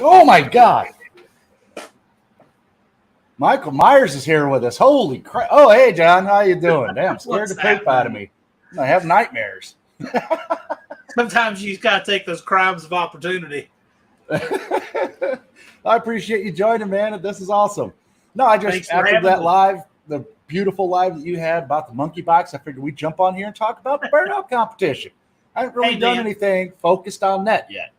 Oh my God. Michael Myers is here with us. Holy crap. Oh, hey, John. How you doing? Damn, scared the poop out of me. I have nightmares. Sometimes you just got to take those crimes of opportunity. I appreciate you joining, man. This is awesome. No, I just, after that live, the beautiful live that you had about the monkey box, I figured we'd jump on here and talk about the burnout competition. I haven't really done anything focused on that yet.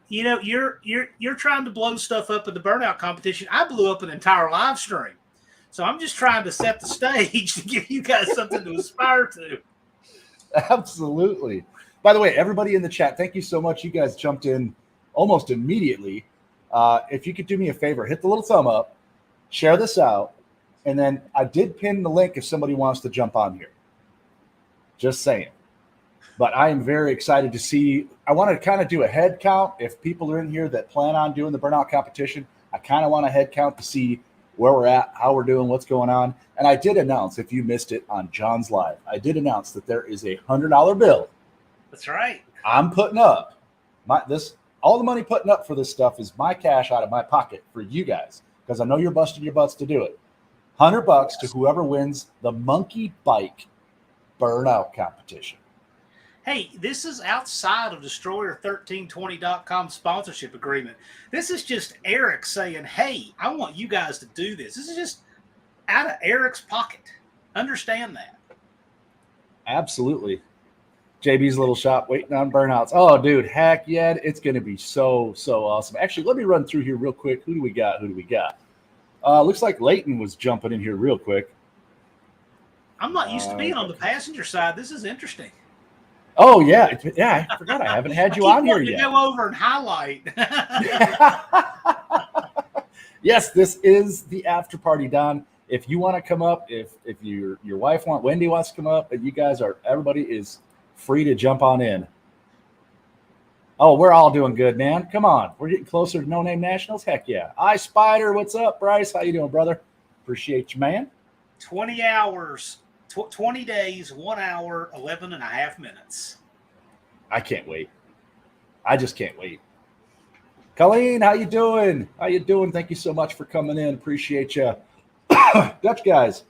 You know, you're trying to blow stuff up in the burnout competition. I blew up an entire live stream. So I'm just trying to set the stage to give you guys something to aspire to. Absolutely. By the way, everybody in the chat, thank you so much. You guys jumped in almost immediately. If you could do me a favor, hit the little thumb up, share this out, and then I did pin the link if somebody wants to jump on here. Just saying. But I am very excited to see. I want to kind of do a head count. If people are in here that plan on doing the burnout competition, I kind of want a head count to see where we're at, how we're doing, what's going on. And I did announce, if you missed it on John's Live, I did announce that there is a $100 bill. That's right. I'm putting up all the money putting up for this stuff is my cash out of my pocket for you guys, because I know you're busting your butts to do it. $100 to whoever wins the monkey bike burnout competition. Hey, this is outside of Destroyer1320.com sponsorship agreement. This is just Eric saying, hey, I want you guys to do this. This is just out of Eric's pocket. Understand that. Absolutely. JB's little shop waiting on burnouts. Oh, dude, heck yeah. It's going to be so awesome. Actually, let me run through here real quick. Who do we got? Looks like Leighton was jumping in here real quick. I'm not used to being on the passenger side. This is interesting. Oh, yeah. Yeah, I forgot I haven't had you on here yet. Go over and highlight. Yes, this is the after party, Don. If you want to come up, if your wife Wendy wants to come up, you guys everybody is free to jump on in. Oh, we're all doing good, man. Come on. We're getting closer to No Name Nationals. Heck yeah. Spider. What's up, Bryce? How you doing, brother? Appreciate you, man. 20 hours. 20 days, 1 hour, 11 and a half minutes. I can't wait. I just can't wait. Colleen, how you doing? Thank you so much for coming in. Appreciate you. Dutch guys.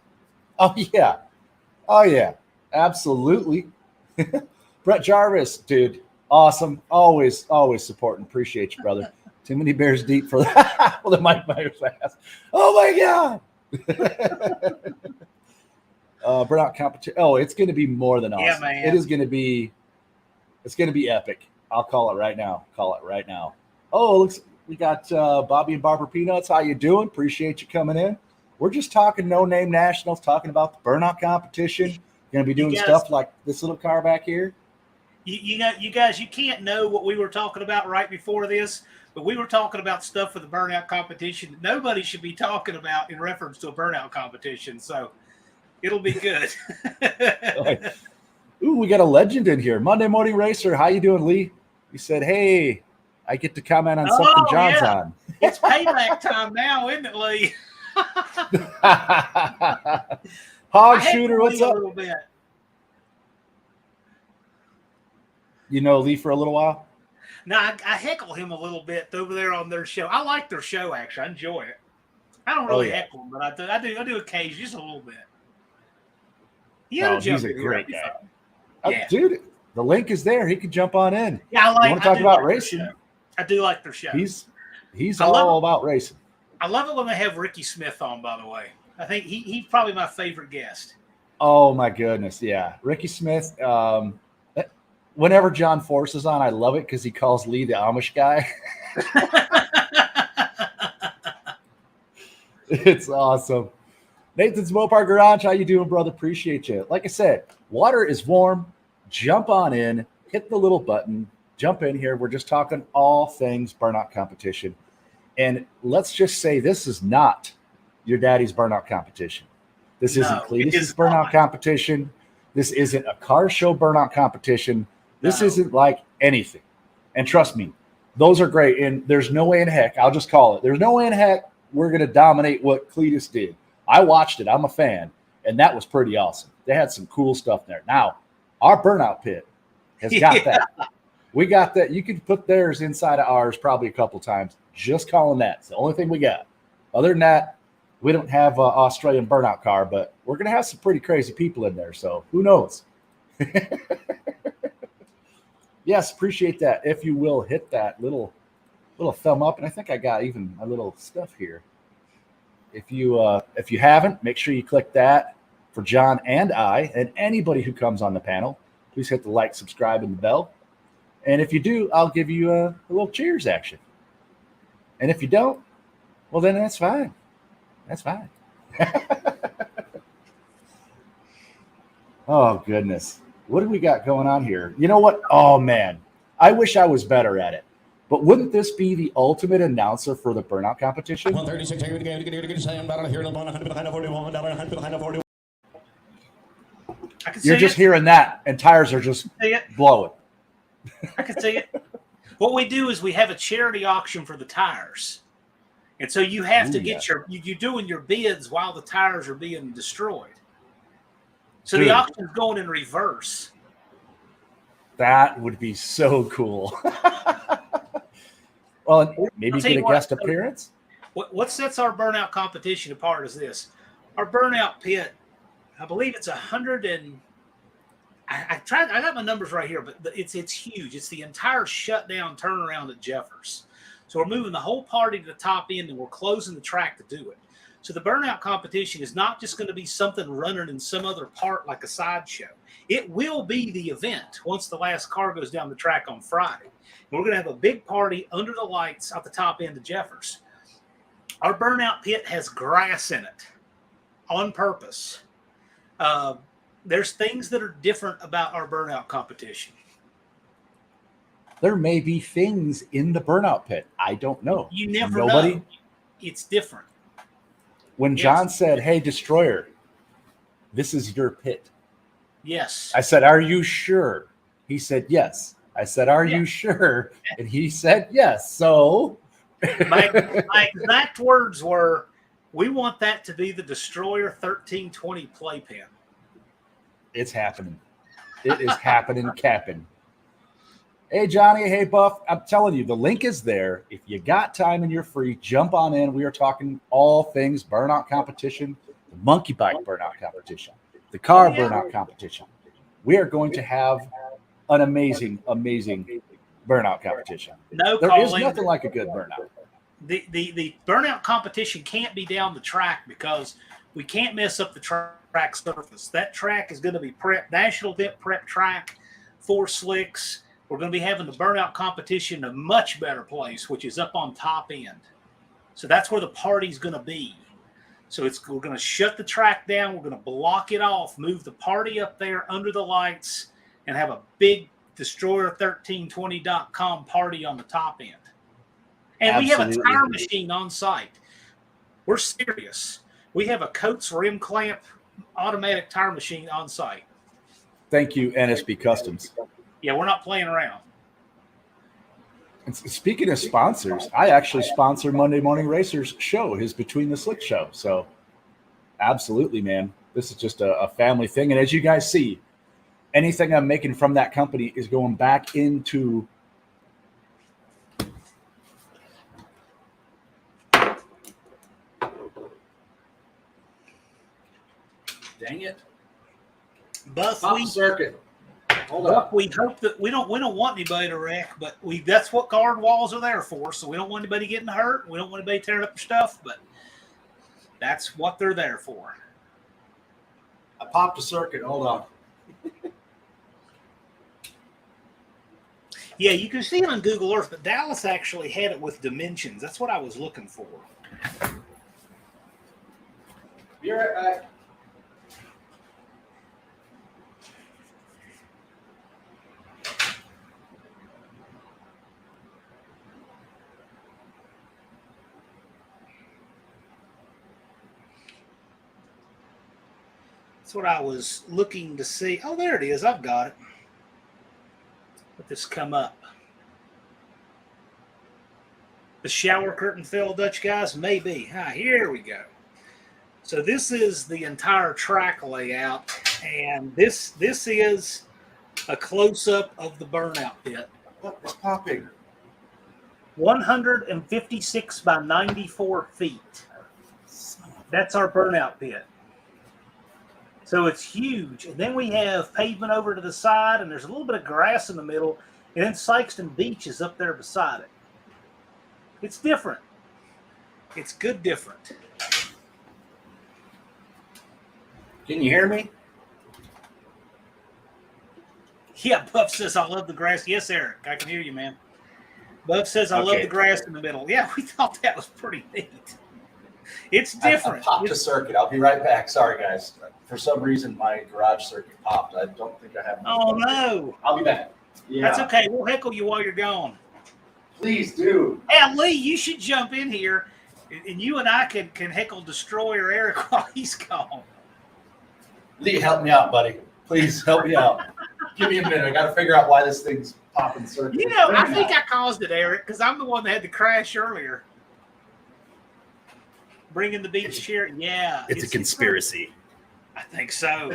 Oh, yeah. Absolutely. Brett Jarvis, dude. Awesome. Always supporting. Appreciate you, brother. Too many bears deep for that. Well, the Mike Myers fast. Oh, my God. Burnout competition. Oh, it's going to be more than awesome. Yeah, man. It's going to be epic. I'll call it right now. Oh, looks we got Bobby and Barbara Peanuts. How you doing? Appreciate you coming in. We're just talking No Name Nationals, talking about the burnout competition. Going to be doing stuff like this little car back here. You know, you guys, you can't know what we were talking about right before this, but we were talking about stuff for the burnout competition that nobody should be talking about in reference to a burnout competition. So it'll be good. Ooh, we got a legend in here. Monday Morning Racer. How you doing, Lee? He said, hey, I get to comment on something John's on. It's payback time now, isn't it, Lee? Hog Shooter, what's up? You know Lee for a little while? No, I heckle him a little bit over there on their show. I like their show, actually. I enjoy it. I don't really heckle him, but I do occasionally, just a little bit. He's a great guy. Yeah. Dude, the link is there. He can jump on in. Yeah, you want to talk about racing? I do like their show. He's all about racing. I love it when they have Ricky Smith on, by the way. I think he's probably my favorite guest. Oh, my goodness. Yeah. Ricky Smith. Whenever John Force is on, I love it because he calls Lee the Amish guy. It's awesome. Nathan's Mopar Garage, how you doing, brother? Appreciate you. Like I said, water is warm. Jump on in. Hit the little button. Jump in here. We're just talking all things burnout competition. And let's just say this is not your daddy's burnout competition. This isn't Cletus's burnout competition. This isn't a car show burnout competition. This isn't like anything. And trust me, those are great. And there's no way in heck, I'll just call it. There's no way in heck we're going to dominate what Cletus did. I watched it. I'm a fan. And that was pretty awesome. They had some cool stuff there. Now, our burnout pit has got that. We got that. You could put theirs inside of ours probably a couple times. Just calling that. It's the only thing we got. Other than that, we don't have an Australian burnout car, but we're going to have some pretty crazy people in there. So who knows? Yes, appreciate that. If you will, hit that little thumb up. And I think I got even a little stuff here. If you haven't, make sure you click that for John and I and anybody who comes on the panel. Please hit the like, subscribe, and the bell. And if you do, I'll give you a little cheers action. And if you don't, well, then that's fine. That's fine. Oh, goodness. What do we got going on here? You know what? Oh, man. I wish I was better at it. But wouldn't this be the ultimate announcer for the burnout competition? 136 here to I can see You're just it. hearing that, and tires are just See it. blowing. I can see it. What we do is we have a charity auction for the tires. And so you have to get you're doing your bids while the tires are being destroyed. So Dude. the auction's going in reverse. That would be so cool. Well, maybe I'll tell get you a what, guest appearance. What sets our burnout competition apart is this. Our burnout pit, I believe it's 100 and I got my numbers right here, but it's huge. It's the entire shutdown turnaround at Jeffers. So we're moving the whole party to the top end and we're closing the track to do it. So the burnout competition is not just going to be something running in some other part like a sideshow. It will be the event once the last car goes down the track on Friday. And we're going to have a big party under the lights at the top end of Jeffers. Our burnout pit has grass in it on purpose. There's things that are different about our burnout competition. There may be things in the burnout pit. I don't know. You never know. It's different. When John said, "Hey, Destroyer, this is your pit." Yes. I said, "Are you sure?" He said, "Yes." I said, "Are you sure?" And he said, "Yes." So my exact words were, "We want that to be the Destroyer 1320 playpen." It's happening. It is happening, capping. Hey, Johnny. Hey, Buff. I'm telling you, the link is there. If you got time and you're free, jump on in. We are talking all things burnout competition, the monkey bike burnout competition, the car burnout competition. We are going to have an amazing, amazing burnout competition. There is nothing like a good burnout. The burnout competition can't be down the track because we can't mess up the track surface. That track is going to be National Event Prep track, 4 slicks. We're going to be having the burnout competition in a much better place, which is up on top end. So that's where the party's going to be. So we're going to shut the track down. We're going to block it off, move the party up there under the lights, and have a big Destroyer1320.com party on the top end. And Absolutely. We have a tire machine on site. We're serious. We have a Coates rim clamp automatic tire machine on site. Thank you, NSB Customs. Yeah, we're not playing around. And speaking of sponsors, I actually sponsor Monday Morning Racers show, his Between the Slick show. So absolutely, man. This is just a family thing. And as you guys see, anything I'm making from that company is going back into dang it. Buff, circuit. Hold up. We hope that we don't want anybody to wreck, but that's what guard walls are there for. So we don't want anybody getting hurt. We don't want anybody tearing up their stuff, but that's what they're there for. I popped a circuit. Hold on. Yeah, you can see it on Google Earth, but Dallas actually had it with dimensions. That's what I was looking for. Be right back. That's what I was looking to see. Oh, there it is. I've got it. Let this come up. The shower curtain fell, Dutch guys? Maybe. Here we go. So this is the entire track layout, and this is a close-up of the burnout pit. What is popping? 156 by 94 feet. That's our burnout pit. So it's huge. And then we have pavement over to the side, and there's a little bit of grass in the middle, and then Sykeston Beach is up there beside it. It's different. It's good different. Can you hear me? Yeah, Buff says, I love the grass. Yes, Eric, I can hear you, man. Buff says, I love the grass in the middle. Yeah, we thought that was pretty neat. It's different. I popped a circuit. I'll be right back. Sorry, guys. For some reason, my garage circuit popped. I don't think I have. Oh, no. I'll be back. Yeah. That's okay. We'll heckle you while you're gone. Please do. Hey, Lee, you should jump in here, and you and I can heckle Destroyer Eric while he's gone. Lee, help me out, buddy. Please help me out. Give me a minute. I got to figure out why this thing's popping circuit. You know, I think I caused it, Eric, because I'm the one that had the crash earlier. Bringing the beach chair. Yeah. It's a conspiracy. I think so.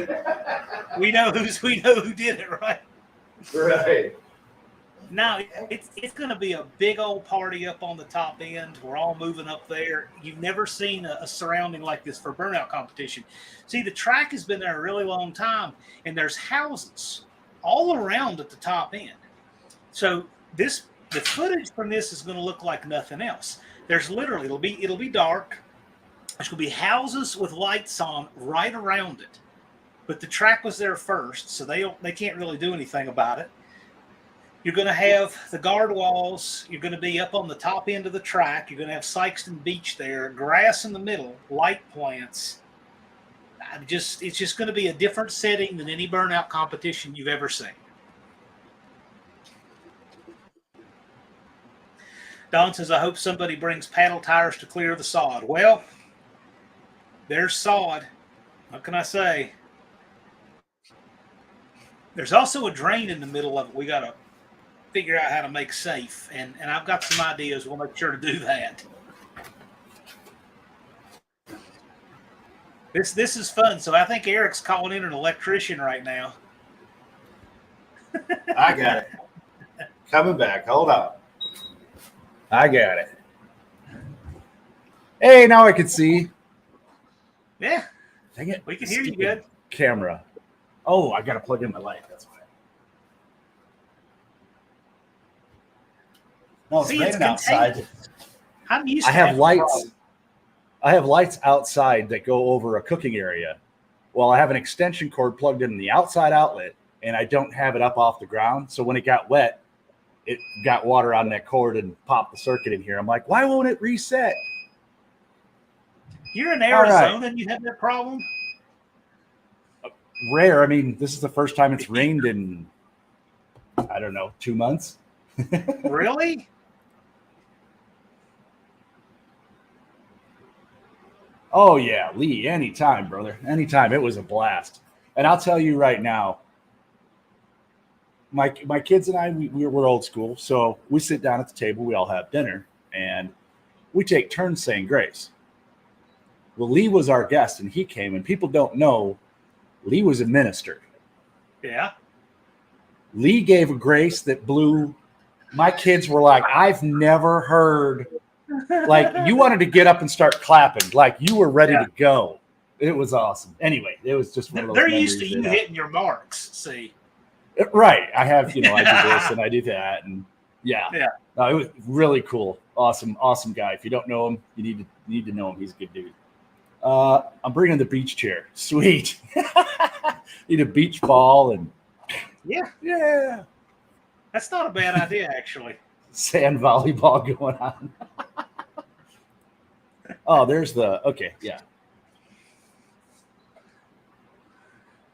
we know who did it, right? Right. No, it's going to be a big old party up on the top end. We're all moving up there. You've never seen a surrounding like this for burnout competition. See, the track has been there a really long time, and there's houses all around at the top end. So the footage from this is going to look like nothing else. There's literally it'll be dark. There's going to be houses with lights on right around it. But the track was there first, so they can't really do anything about it. You're going to have the guard walls. You're going to be up on the top end of the track. You're going to have Sykeston Beach there, grass in the middle, light plants. It's just going to be a different setting than any burnout competition you've ever seen. Don says, I hope somebody brings paddle tires to clear the sod. Well, there's sod. What can I say? There's also a drain in the middle of it. We got to figure out how to make safe, and I've got some ideas. We'll make sure to do that. This is fun. So I think Eric's calling in an electrician right now. I got it. Coming back. Hold on. I got it. Hey, now I can see. Yeah. Dang it. We can hear you good. Camera. Oh, I got to plug in my light. That's why. No, it's raining outside. I'm used I to have lights. I have lights outside that go over a cooking area. Well, I have an extension cord plugged in the outside outlet, and I don't have it up off the ground. So when it got wet, it got water on that cord and popped the circuit in here. I'm like, why won't it reset? You're in Arizona and you have that problem? Rare. I mean, this is the first time it's rained in, I don't know, 2 months. Really? Oh, yeah, Lee, anytime, brother. Anytime. It was a blast. And I'll tell you right now, my kids and I, we're old school. So we sit down at the table, we all have dinner, and we take turns saying grace. Well, Lee was our guest, and he came, and people don't know Lee was a minister. Yeah. Lee gave a grace that blew. My kids were like, I've never heard. Like, you wanted to get up and start clapping. Like, you were ready to go. It was awesome. Anyway, it was just one of those. They're used to you hitting your marks, see. Right. I have, I do this and I do that. And yeah. It was really cool. Awesome guy. If you don't know him, you need to know him. He's a good dude. I'm bringing the beach chair. Sweet. Need a beach ball and yeah. That's not a bad idea, actually. Sand volleyball going on. Oh, there's okay, yeah.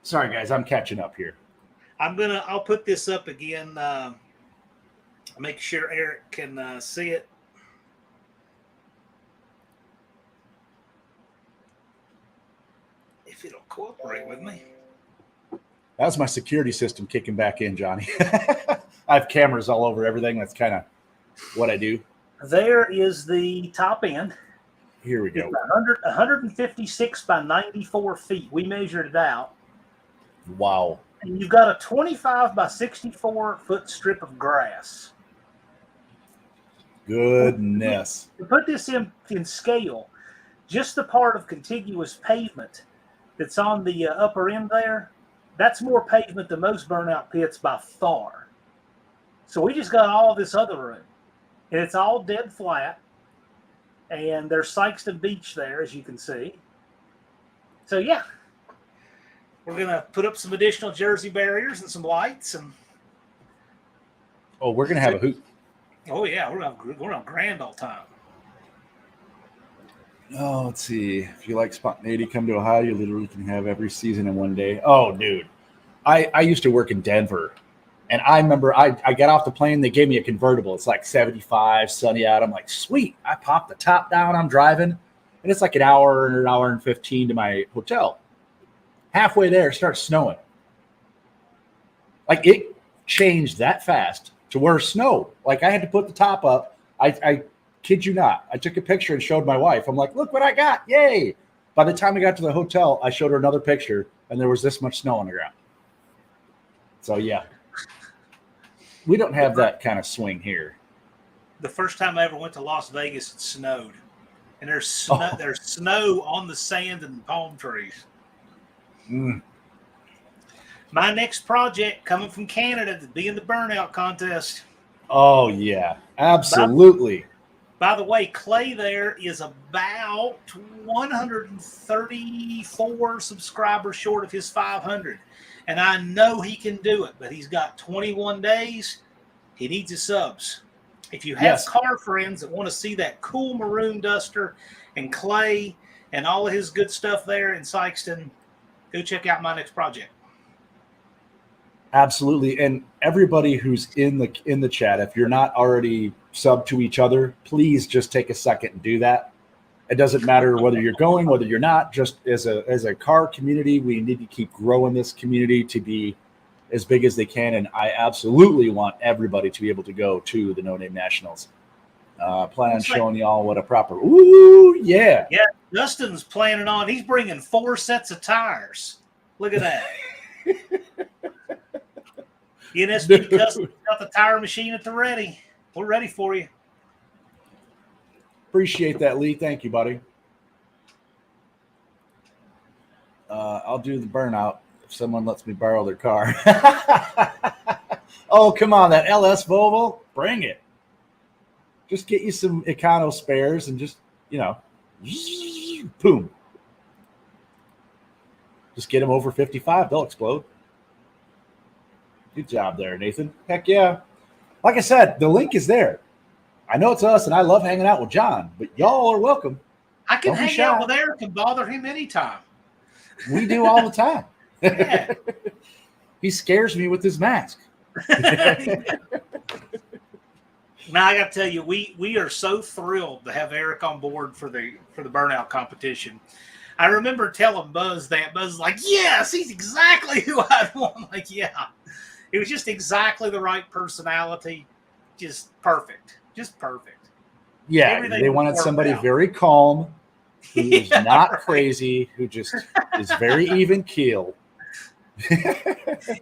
Sorry, guys, I'm catching up here. I'll put this up again. Make sure Eric can see it. If it'll cooperate with me. That was my security system kicking back in, Johnny. I have cameras all over everything. That's kind of what I do. There is the top end. Here we go. 156 by 94 feet. We measured it out. Wow. And you've got a 25 by 64 foot strip of grass. Goodness. To put this in scale, just the part of contiguous pavement that's on the upper end there, that's more pavement than most burnout pits by far. So we just got all this other room. And it's all dead flat. And there's Sykeston Beach there, as you can see. So, yeah. We're going to put up some additional Jersey barriers and some lights. And Oh, we're going to have a hoot. oh, yeah. We're on grand all time. Oh, let's see. If you like spontaneity, come to Ohio. You literally can have every season in one day. Oh, dude. I used to work in Denver. And I remember I got off the plane. They gave me a convertible. It's like 75, sunny out. I'm like, sweet. I popped the top down. I'm driving. And it's like an hour and 15 to my hotel. Halfway there, it starts snowing. Like, it changed that fast to where it snowed. Like, I had to put the top up. I kid you not. I took a picture and showed my wife. I'm like, look what I got. Yay. By the time I got to the hotel, I showed her another picture, and there was this much snow on the ground. So, yeah. We don't have that kind of swing here. The first time I ever went to Las Vegas, it snowed. And there's snow on the sand and palm trees. Mm. My next project coming from Canada to be in the Burnout contest. Oh, yeah. Absolutely. By the way, Clay there is about 134 subscribers short of his 500. And I know he can do it, but he's got 21 days. He needs his subs. If you have car friends that want to see that cool maroon duster and Clay and all of his good stuff there in Sykeston, go check out my next project. Absolutely. And everybody who's in the chat, if you're not already subbed to each other, please just take a second and do that. It doesn't matter whether you're going, whether you're not. Just as a car community, we need to keep growing this community to be as big as they can. And I absolutely want everybody to be able to go to the No Name Nationals. Plan on showing y'all what a proper. Ooh, yeah. Yeah, Dustin's planning on. He's bringing 4 sets of tires. Look at that. NSP Dustin's got the tire machine at the ready. We're ready for you. Appreciate that, Lee. Thank you, buddy. I'll do the burnout if someone lets me borrow their car. Oh, come on. That LS Volvo, bring it. Just get you some Econo spares and just, boom. Just get them over 55. They'll explode. Good job there, Nathan. Heck yeah. Like I said, the link is there. I know it's us, and I love hanging out with John, but y'all are welcome. I can hang out with Eric and bother him anytime. We do all the time. Yeah. He scares me with his mask. Now I got to tell you, we are so thrilled to have Eric on board for the Burnout competition. I remember telling Buzz that. Buzz was like, yes, he's exactly who I'd want. I'm like, yeah. It was just exactly the right personality. Just perfect. Just perfect. Yeah, everything they wanted somebody very calm, who is not crazy, who just is very even keel.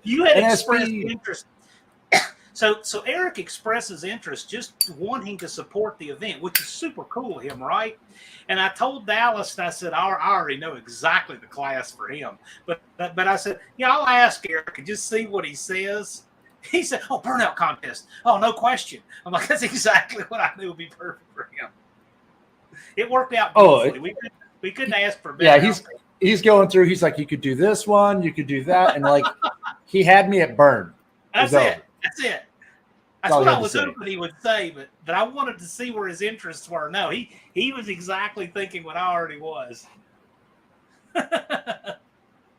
You had expressed interest. So Eric expresses interest just wanting to support the event, which is super cool of him, right? And I told Dallas, and I said, I already know exactly the class for him. But I said, I'll ask Eric and just see what he says. He said, oh, burnout contest. Oh, no question. I'm like, that's exactly what I knew would be perfect for him. It worked out beautifully. We couldn't ask for better. Yeah, he's going through. He's like, you could do this one, you could do that. And like, he had me at burn. That's it. That's what I was hoping he would say, but I wanted to see where his interests were. No, he was exactly thinking what I already was.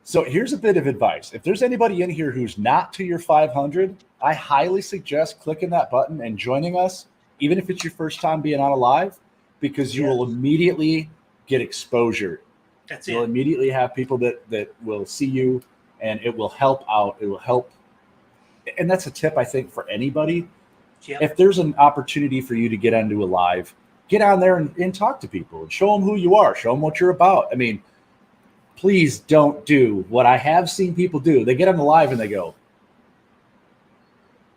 So here's a bit of advice. If there's anybody in here who's not to your 500, I highly suggest clicking that button and joining us, even if it's your first time being on a live, because you will immediately get exposure. That's You'll immediately have people that will see you, and it will help out. It will help. And that's a tip, I think, for anybody. Yep. If there's an opportunity for you to get onto a live, get on there and talk to people and show them who you are. Show them what you're about. I mean, please don't do what I have seen people do. They get on the live and they go,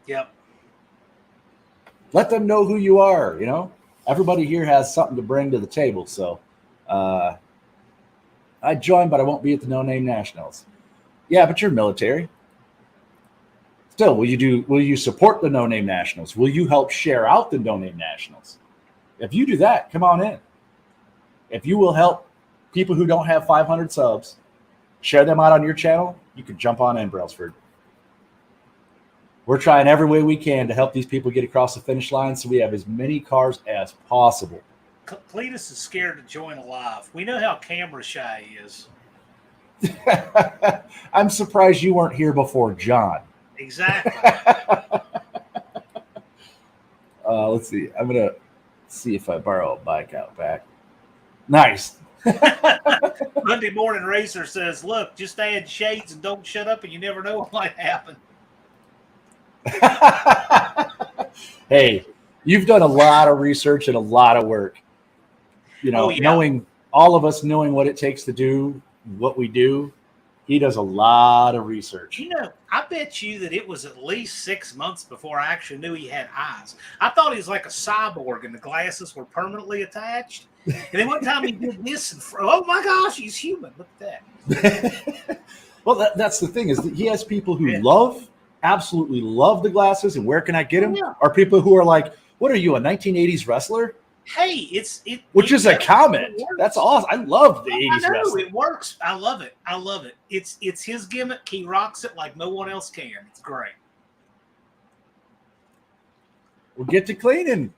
Yep. let them know who you are. You know, everybody here has something to bring to the table. So I joined, but I won't be at the No Name Nationals. Yeah, but you're military. Still, will you support the No Name Nationals? Will you help share out the No Name Nationals? If you do that, come on in. If you will help people who don't have 500 subs, share them out on your channel, you can jump on in, Brailsford. We're trying every way we can to help these people get across the finish line so we have as many cars as possible. Cletus is scared to join a live. We know how camera shy he is. I'm surprised you weren't here before John. Exactly. Let's see. I'm going to see if I borrow a bike out back. Nice. Monday Morning Racer says, look, just add shades and don't shut up and you never know what might happen. Hey, you've done a lot of research and a lot of work. You know, knowing all of us knowing what it takes to do what we do, he does a lot of research. You know, I bet you that it was at least 6 months before I actually knew he had eyes. I thought he was like a cyborg and the glasses were permanently attached. And then one time he did this and oh my gosh, he's human. Look at that. Well, that's the thing is that he has people who absolutely love the glasses and where can I get them? Are people who are like, what are you, a 1980s wrestler? Hey, which is a comment. That's awesome. I love the 80s wrestling. It works. I love it. I love it. It's his gimmick. He rocks it like no one else can. It's great. We'll get to cleaning.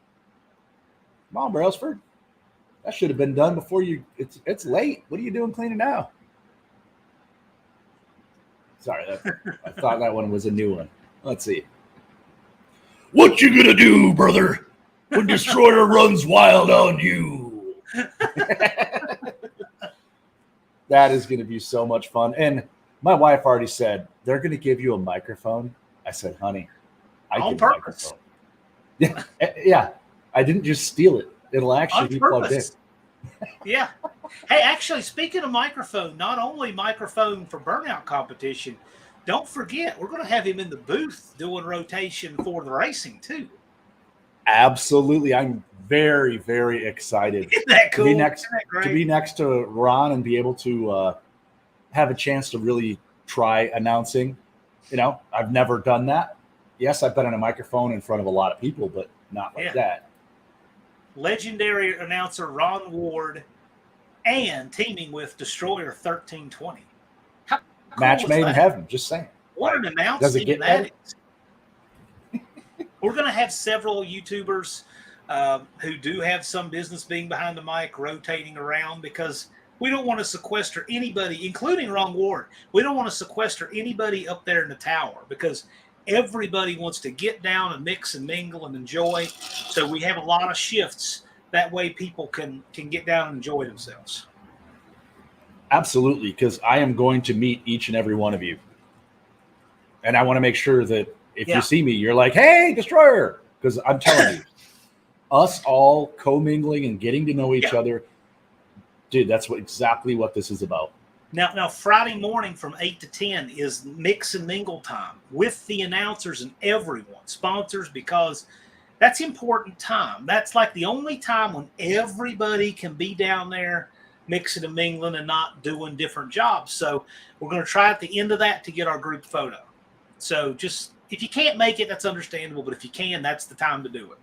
Come on, Brailsford. That should have been done before you. It's late. What are you doing cleaning now? Sorry, I thought that one was a new one. Let's see. What you gonna do, brother, when Destroyer runs wild on you? That is going to be so much fun. And my wife already said, they're going to give you a microphone. I said, honey, I on get purpose. A microphone. Yeah. I didn't just steal it. It'll actually be plugged in. Yeah. Hey, actually, speaking of microphone, not only microphone for Burnout competition, don't forget, we're going to have him in the booth doing rotation for the racing, too. Absolutely. I'm very, very excited. Isn't that cool? To be next to Ron and be able to have a chance to really try announcing. You know, I've never done that. Yes, I've been on a microphone in front of a lot of people, but not like that. Legendary announcer Ron Ward and teaming with Destroyer 1320. How cool match made in heaven, just saying. What an announcement that is. We're going to have several YouTubers who do have some business being behind the mic rotating around because we don't want to sequester anybody, including Ron Ward. We don't want to sequester anybody up there in the tower because everybody wants to get down and mix and mingle and enjoy. So we have a lot of shifts. That way people can get down and enjoy themselves. Absolutely, because I am going to meet each and every one of you. And I want to make sure that if you see me, you're like, hey, Destroyer. Because I'm telling you, us all commingling and getting to know each other, dude, that's exactly what this is about. Now, Friday morning from 8 to 10 is mix and mingle time with the announcers and everyone, sponsors, because that's important time. That's like the only time when everybody can be down there mixing and mingling and not doing different jobs. So we're going to try at the end of that to get our group photo. So just if you can't make it, that's understandable. But if you can, that's the time to do it.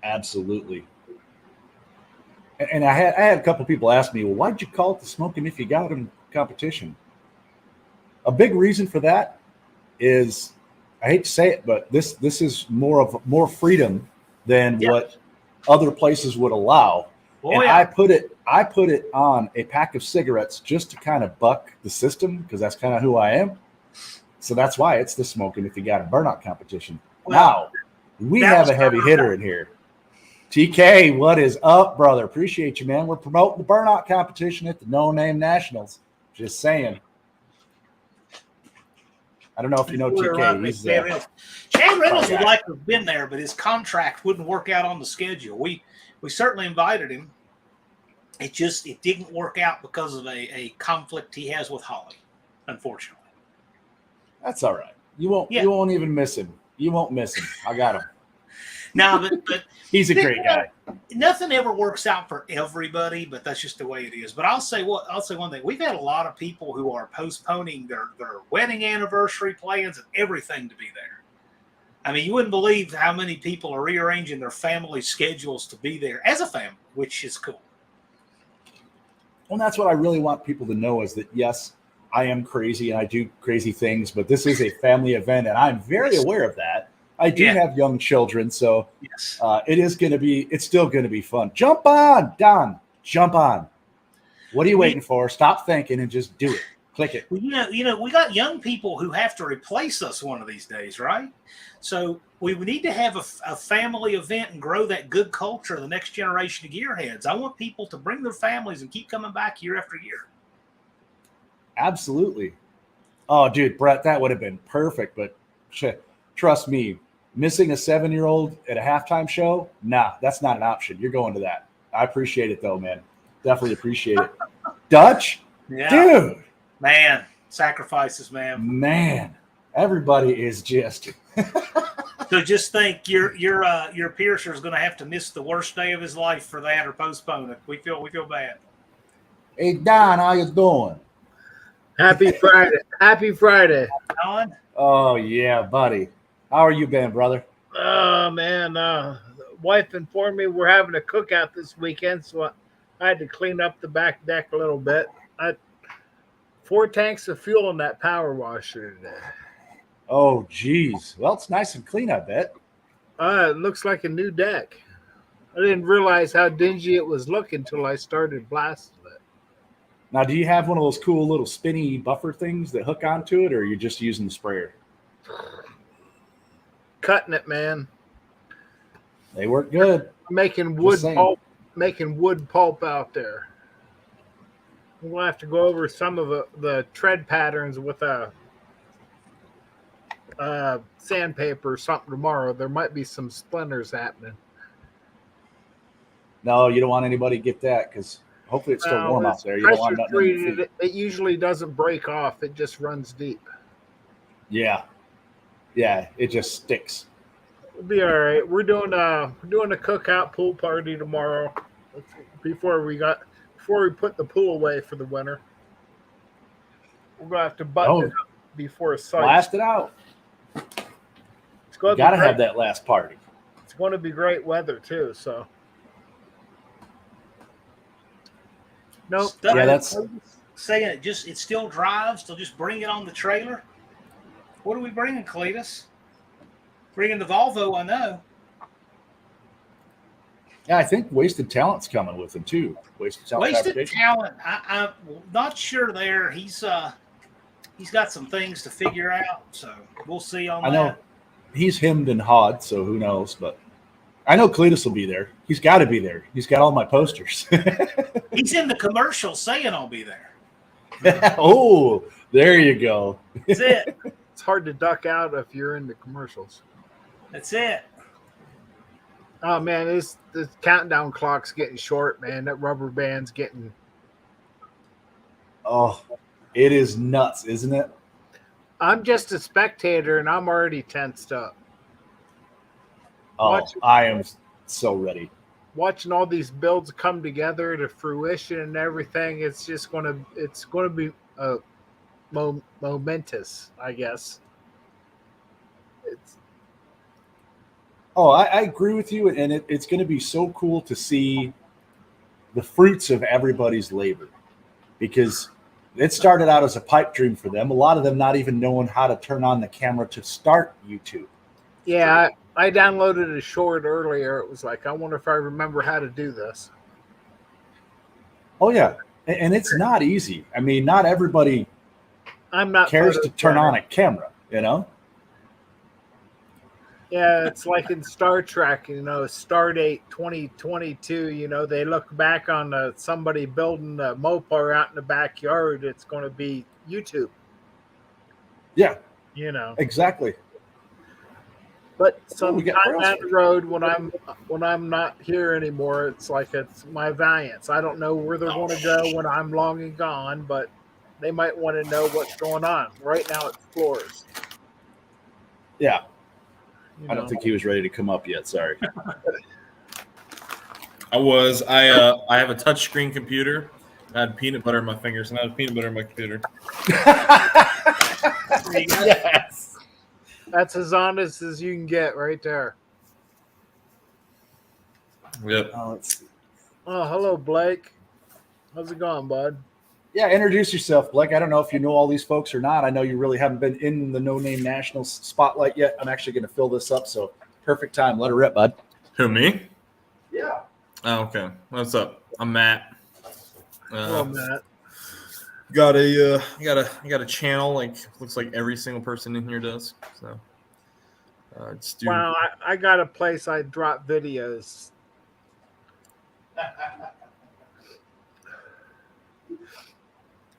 Absolutely. And I had a couple of people ask me, well, why'd you call it the Smoking If You Got 'Em competition? A big reason for that is, I hate to say it, but this is more freedom than what other places would allow. I put it on a pack of cigarettes just to kind of buck the system because that's kind of who I am. So that's why it's the Smoking If You Got 'Em Burnout competition. Now, we have a heavy hitter in here. TK, what is up, brother? Appreciate you, man. We're promoting the Burnout competition at the No Name Nationals. Just saying. I don't know if you know TK. He's Chad Reynolds would like to have been there, but his contract wouldn't work out on the schedule. We certainly invited him, it didn't work out because of a conflict he has with Holly, unfortunately. That's all right. You Yeah. won't even miss him. You won't miss him. I got him. No, but He's a great guy. Nothing ever works out for everybody, but that's just the way it is. But I'll say one thing. We've had a lot of people who are postponing their wedding anniversary plans and everything to be there. I mean, you wouldn't believe how many people are rearranging their family schedules to be there as a family, which is cool. Well, that's what I really want people to know is that, yes, I am crazy and I do crazy things, but this is a family event, and I'm very aware of that. I do have young children, so it's still going to be fun. Jump on, Don. Jump on. What are you waiting for? Stop thinking and just do it. Click it. Well, you know, we got young people who have to replace us one of these days, right? So we need to have a family event and grow that good culture of the next generation of gearheads. I want people to bring their families and keep coming back year after year. Absolutely. Oh, dude, Brett, that would have been perfect. But trust me, missing a 7-year-old at a halftime show, nah, that's not an option. You're going to that. I appreciate it, though, man. Definitely appreciate it. Dutch? Yeah. Dude. Man, sacrifices, man. Man, everybody is just. So just think, your piercer is going to have to miss the worst day of his life for that or postpone it. We feel bad. Hey, Don, how you doing? Happy Friday. Happy Friday. Don? Oh, yeah, buddy. How are you been, brother? Oh, man. Wife informed me we're having a cookout this weekend, so I had to clean up the back deck a little bit. 4 tanks of fuel in that power washer today. Oh, geez. Well, it's nice and clean, I bet. It looks like a new deck. I didn't realize how dingy it was looking until I started blasting it. Now, do you have one of those cool little spinny buffer things that hook onto it, or are you just using the sprayer? Cutting it, man. They work good. Making wood pulp out there. We'll have to go over some of the tread patterns with a sandpaper or something tomorrow. There might be some splinters happening. No, you don't want anybody to get that because hopefully it's still warm out there. You don't want nothing in your feet. It usually doesn't break off. It just runs deep. Yeah. Yeah, it just sticks. We'll be all right. We're doing a cookout pool party tomorrow before we put the pool away for the winter. We're gonna have to button it up before it starts. Blast it out. You gotta have that last party. It's going to be great weather too. So, nope. Yeah, that's saying it still drives. They'll just bring it on the trailer. What are we bringing, Cletus? Bringing the Volvo, I know. Yeah, I think Wasted Talent's coming with him too. Wasted Talent. I'm not sure there. He's got some things to figure out, so we'll see on that. I know he's hemmed and hawed, so who knows? But I know Cletus will be there. He's got to be there. He's got all my posters. He's in the commercial saying I'll be there. Oh, there you go. That's it. It's hard to duck out if you're in the commercials. That's it. Oh man, the countdown clock's getting short, man. That rubber band's getting. Oh, it is nuts, isn't it? I'm just a spectator, and I'm already tensed up. Oh, I am so ready. Watching all these builds come together to fruition and everything, it's going to be momentous, I guess. I agree with you, and it's going to be so cool to see the fruits of everybody's labor, because it started out as a pipe dream for them. A lot of them not even knowing how to turn on the camera to start YouTube. Yeah, I downloaded a short earlier. It was like, I wonder if I remember how to do this. Oh, yeah, and it's not easy. I mean, not everybody cares to turn on a camera, you know? Yeah, it's like in Star Trek, Stardate 2022, they look back on somebody building a Mopar out in the backyard. It's going to be YouTube. Yeah. Exactly. But we got sometime Braille's down the road, when I'm not here anymore, it's my Valiants. I don't know where they're going to go when I'm long and gone, but they might want to know what's going on. Right now, it's floors. Yeah. You I don't know. think he was ready to come up yet. Sorry. I have a touchscreen computer. I had peanut butter in my fingers, and I had peanut butter in my computer. Yes. That's as honest as you can get right there. Yep. Let's see. Oh, hello, Blake. How's it going, bud? Yeah, introduce yourself, Blake. I don't know if you know all these folks or not. I know you really haven't been in the No Name National spotlight yet. I'm actually going to fill this up, so perfect time. Let her rip, bud. Who, me? Yeah. Oh, okay. What's up? I'm Matt. Hello, Matt. Got a channel like looks like every single person in here does. So just do. Wow, I got a place I drop videos.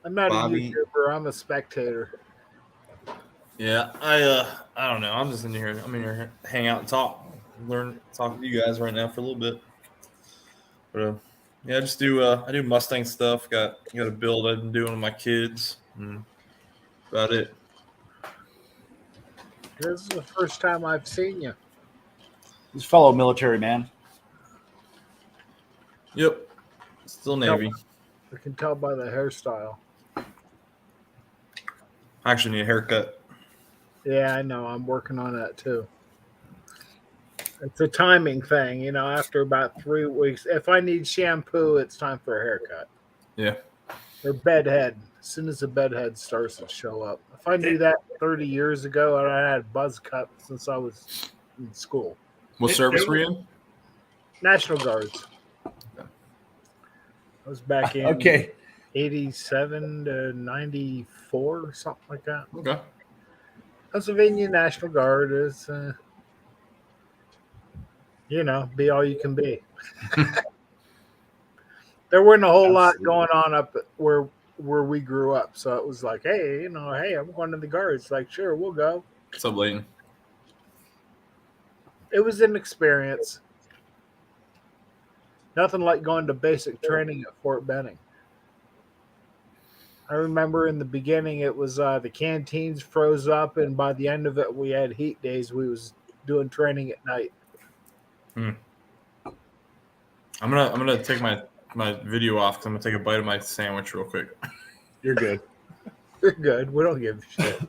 I'm not Bobby. a YouTuber. I'm a spectator. Yeah, I don't know. I'm just in here. I'm in here, hang out and talk to you guys right now for a little bit. But yeah, I just do. I do Mustang stuff. Got a build I've been doing with my kids. And about it. This is the first time I've seen you. He's a fellow military man. Yep. Still Navy. I can tell by the hairstyle. I actually need a haircut. Yeah, I know. I'm working on that too. It's a timing thing, you know. After about 3 weeks, if I need shampoo, it's time for a haircut. Yeah. Or bedhead. As soon as the bedhead starts to show up. If I knew that 30 years ago, I had a buzz cut since I was in school. What service were you in? National Guards. I was back in Okay. 87 to 94, something like that. Okay. Pennsylvania National Guard is, be all you can be. There wasn't a whole lot going on up where we grew up. So it was like, hey, I'm going to the Guards. Like, sure, we'll go. What's up, Layton? It was an experience. Nothing like going to basic training at Fort Benning. I remember in the beginning it was the canteens froze up, and by the end of it we had heat days. We was doing training at night. I'm gonna take my video off because I'm gonna take a bite of my sandwich real quick. You're good. You're good. We don't give a shit.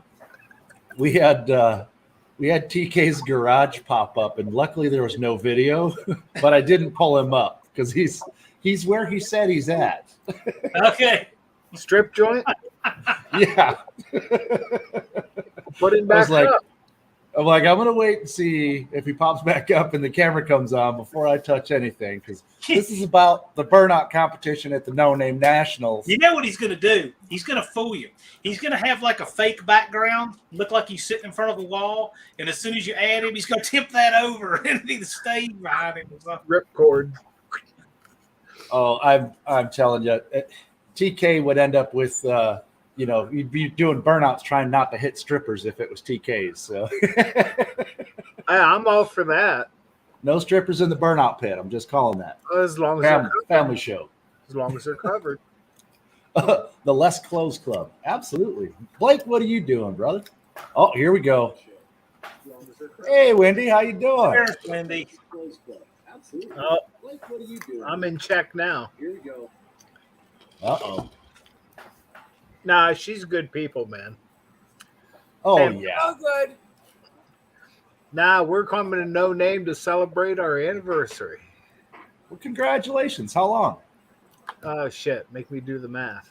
We had TK's garage pop up, and luckily there was no video, but I didn't pull him up because he's where he said he's at. Okay. Strip joint? Yeah. Put him back up. I'm going to wait and see if he pops back up and the camera comes on before I touch anything, because this is about the burnout competition at the No Name Nationals. You know what he's going to do? He's going to fool you. He's going to have like a fake background, look like he's sitting in front of a wall, and as soon as you add him, he's going to tip that over and be the stage behind him. Ripcord. Oh, I'm telling you, TK would end up with you'd be doing burnouts trying not to hit strippers if it was TK's. So I'm all for that. No strippers in the burnout pit. I'm just calling that. As long as family show. As long as they're covered. The Less Clothes Club. Absolutely. Blake, what are you doing, brother? Oh, here we go. Hey, Wendy, how you doing? There's Wendy. Absolutely. Oh, Blake, what are you doing? I'm in check now. Here we go. Uh-oh. Nah, she's good people, man. Oh, and yeah. Oh, good. Nah, we're coming to No Name to celebrate our anniversary. Well, congratulations. How long? Oh, shit. Make me do the math.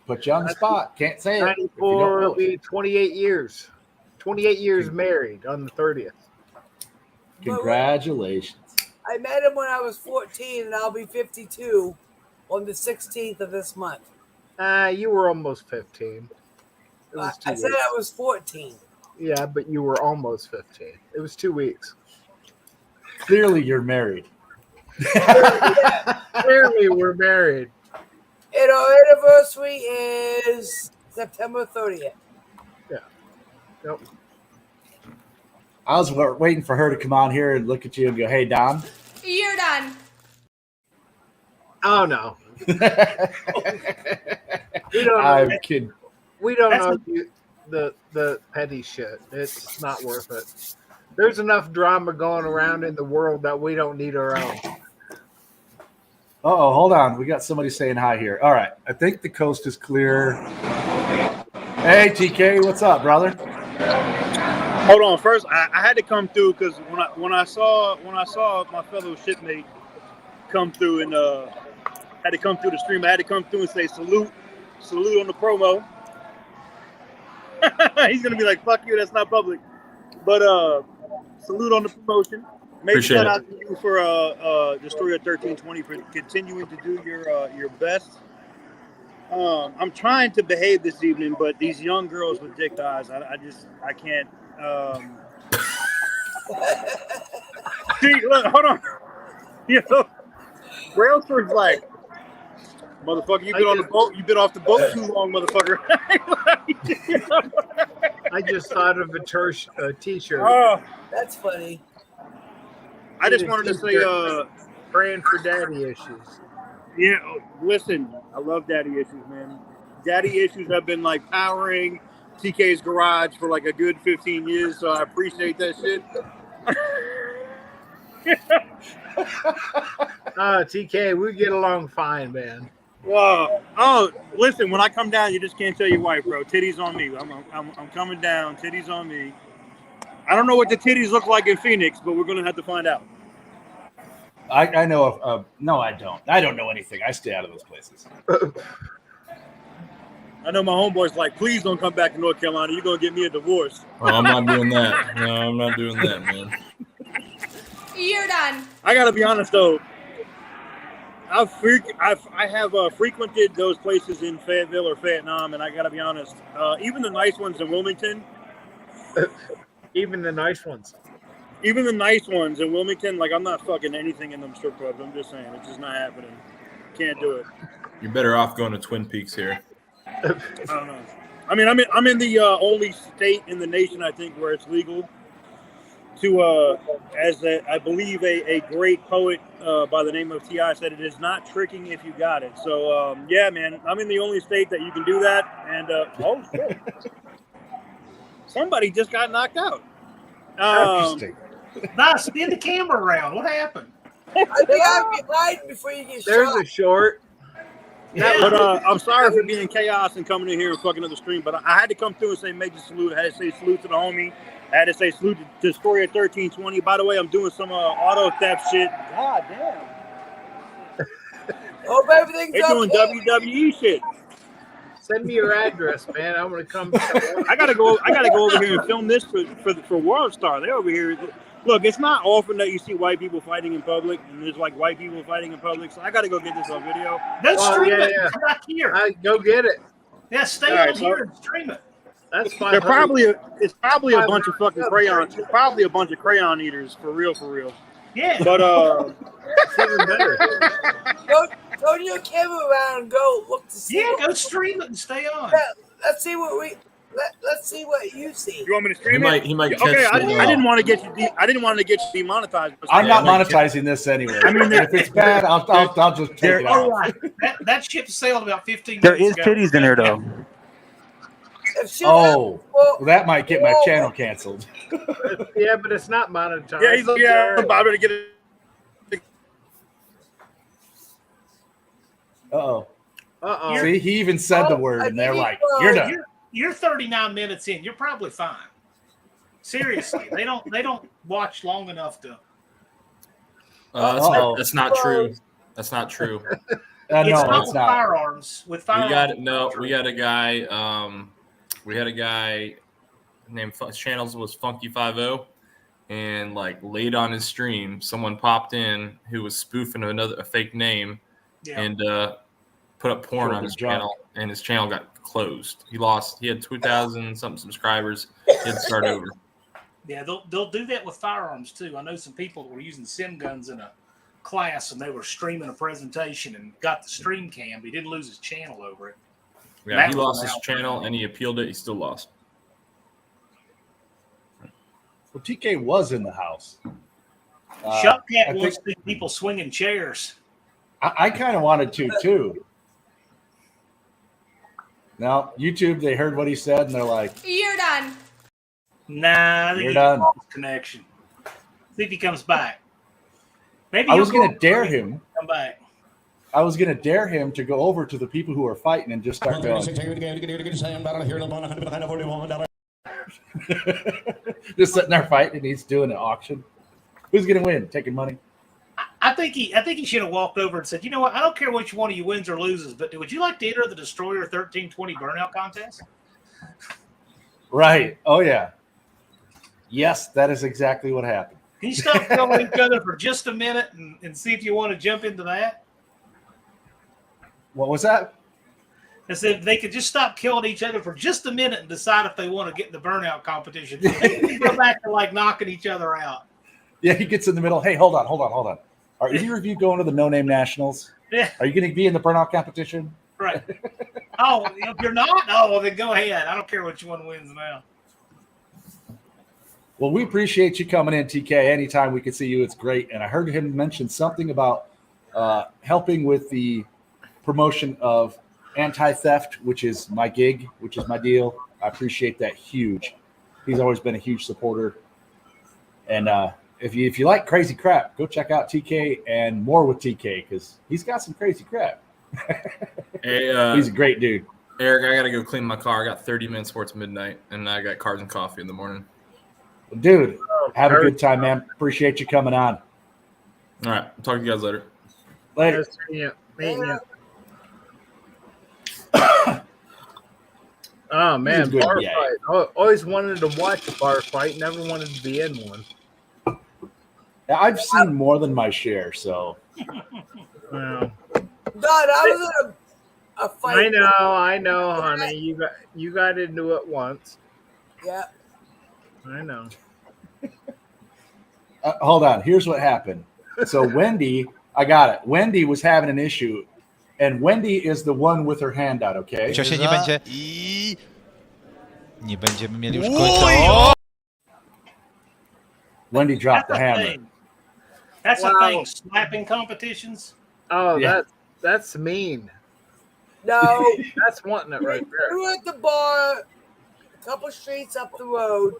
Put you on the spot. Can't say it. 94 will be 28 years. 28 years married on the 30th. Congratulations. I met him when I was 14, and I'll be 52 on the 16th of this month. You were almost 15. It was 2 I weeks. said I was 14. Yeah, but you were almost 15. It was 2 weeks. Clearly, you're married. Clearly, we're married. And our anniversary is September 30th. Yeah. Yep. I was waiting for her to come on here and look at you and go, "Hey, Don." You're done. Oh no, we don't. I'm kidding. We don't That's know the petty shit. It's not worth it. There's enough drama going around in the world that we don't need our own. Oh, hold on. We got somebody saying hi here. All right. I think the coast is clear. Hey, TK, what's up, brother? Hold on. First, I had to come through because when I saw my fellow shipmate come through and had to come through the stream, I had to come through and say salute on the promo. He's gonna be like, "Fuck you, that's not public." But salute on the promotion. Maybe Appreciate shout it. out to you for Destroyer 1320 for continuing to do your best. I'm trying to behave this evening, but these young girls with dick eyes, I can't. See, look, hold on. You know, Brailsford's like, motherfucker, you've been on the boat. You've been off the boat too long, motherfucker. I just thought of a t-shirt. Oh, That's funny. I just wanted to say, praying for daddy issues. yeah, listen, I love daddy issues, man. Daddy issues have been like powering TK's garage for like a good 15 years, so I appreciate that shit. TK, we get along fine, man. Oh, listen, when I come down, you just can't tell your wife, bro. Titties on me. I'm coming down. Titties on me. I don't know what the titties look like in Phoenix, but we're gonna have to find out. I know. No, I don't. I don't know anything. I stay out of those places. I know my homeboy's like, please don't come back to North Carolina. You're gonna get me a divorce. Oh, I'm not doing that. No, I'm not doing that, man. You're done. I gotta be honest though. I have frequented those places in Fayetteville or Vietnam, and I gotta be honest. Even the nice ones in Wilmington. Even the nice ones. Even the nice ones in Wilmington, like I'm not fucking anything in them strip clubs. I'm just saying, it's just not happening. Can't do it. You're better off going to Twin Peaks here. I don't know. I mean, I'm in the only state in the nation, I think, where it's legal to, I believe a great poet by the name of T.I. said, it is not tricking if you got it. So, yeah, man, I'm in the only state that you can do that. And, oh, shit. Somebody just got knocked out. Interesting. Nice, spin the camera around. What happened? I think I'll get hiding before you get There's shot. a short. Yeah. But I'm sorry for being chaos and coming in here and fucking up the stream. But I had to come through and say major salute. I had to say salute to the homie. I had to say salute to Destroyer 1320. By the way, I'm doing some auto theft shit. God damn. Hope everything's They're doing okay. WWE shit. Send me your address, man. I'm gonna come. I gotta go over here and film this for World Star. They're over here. Look, it's not often that you see white people fighting in public, and there's like white people fighting in public. So I gotta go get this on video. Let's Oh, stream yeah, it. yeah. Come back here. Go get it. Yeah, stay All on right, here and stream it. That's fine. It's probably a bunch of fucking crayons. It's probably a bunch of crayon eaters for real. Yeah. But even better. Turn your camera around and go look to see. Yeah, what- go stream it and stay on. Let's see what let's see what you see. you want me to stream He might catch Okay, I the, didn't want to get you. I didn't want to get you demonetized. I'm not like- monetizing this anyway. I mean, if it's bad, I'll just take it All out. right. That ship sailed about 15 There minutes is ago. titties in there though. If she Oh, well, well, that might get my channel canceled. Yeah, but it's not monetized. Yeah, he's like, yeah, I'm about to get it. Uh-oh. Uh-oh. See, he even said the word, and they're like, "You're done." You're 39 minutes in. You're probably fine. Seriously, they don't watch long enough to. that's not true. That's not true. No, It's not it's with not. firearms. With firearms, We had a guy. We had a guy named his channel was Funky50, and like late on his stream, someone popped in who was spoofing a fake name, Yeah. and put up porn on his channel, and his channel got closed. He had 2,000 something subscribers. He had to start over. Yeah, they'll do that with firearms too. I know some people that were using sim guns in a class, and they were streaming a presentation and got the stream cam. But he didn't lose his channel over it. Yeah, he That was lost his out. channel and he appealed it. He still lost. Well, TK was in the house. Shop I Cat think- wants to see people swinging chairs. I kind of wanted to too. Now, YouTube, they heard what he said and they're like, You're done. Nah, I think You're he done. lost connection. See if he comes back. Maybe I was he'll going go to dare over and him. come back. I was going to dare him to go over to the people who are fighting and just start going. Just sitting there fighting and he's doing an auction. Who's going to win? Taking money? I think he should have walked over and said, you know what? I don't care which one of you wins or loses, but would you like to enter the Destroyer 1320 Burnout contest? Right. Oh, yeah. Yes, that is exactly what happened. Can you stop killing each other for just a minute and see if you want to jump into that? What was that? I said they could just stop killing each other for just a minute and decide if they want to get in the Burnout competition. They can go back to like knocking each other out. Yeah, he gets in the middle. Hey, hold on. Are either of you going to the No Name Nationals? Yeah, Are you going to be in the Burnout competition? right. Oh, if you're not, oh, well, then go ahead. I don't care which one wins now. Well, we appreciate you coming in, TK. Anytime we can see you, it's great. And I heard him mention something about helping with the promotion of anti-theft, which is my gig, which is my deal. I appreciate that huge. He's always been a huge supporter. And if you like crazy crap, go check out TK and more with TK because he's got some crazy crap. Hey, He's a great dude. Eric, I gotta go clean my car. I got 30 minutes before it's midnight, and I got carbs and coffee in the morning. Dude, have a good time, man. Appreciate you coming on. All right, I'll talk to you guys later. Later. Yeah. Oh man, He's a good bar guy. fight. Always wanted to watch a bar fight. Never wanted to be in one. I've seen more than my share, so Well, God, I was in a fight. I know, honey. You got into it once. Yeah. I know. hold on. Here's what happened. So Wendy, I got it. Wendy was having an issue, and Wendy is the one with her hand out, okay? W ciosie nie będzie i nie będziemy mieli już końca. O! Wendy dropped the That's a hammer. thing. That's Wow. the thing. Slapping competitions. Oh, Yeah. that's mean. No, That's wanting it right there. we were at the bar a couple streets up the road.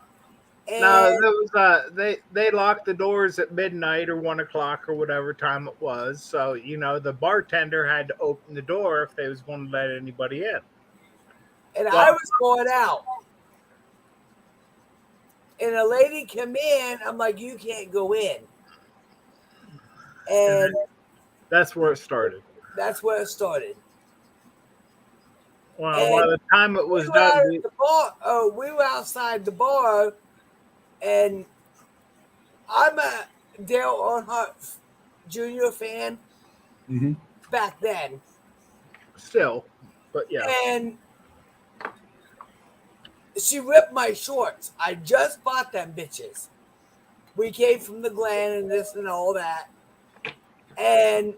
And No, there was they locked the doors at midnight or 1 o'clock or whatever time it was. So the bartender had to open the door if they was going to let anybody in. and I was going out. And a lady came in. I'm like, you can't go in. And That's where it started. that's where it started. Well, And by the time it was we were out done, at the bar. Oh, we were outside the bar, and I'm a Dale Earnhardt Jr. fan Mm-hmm. back then, still, but yeah. and she ripped my shorts. I just bought them bitches. We came from the Glen and this and all that, and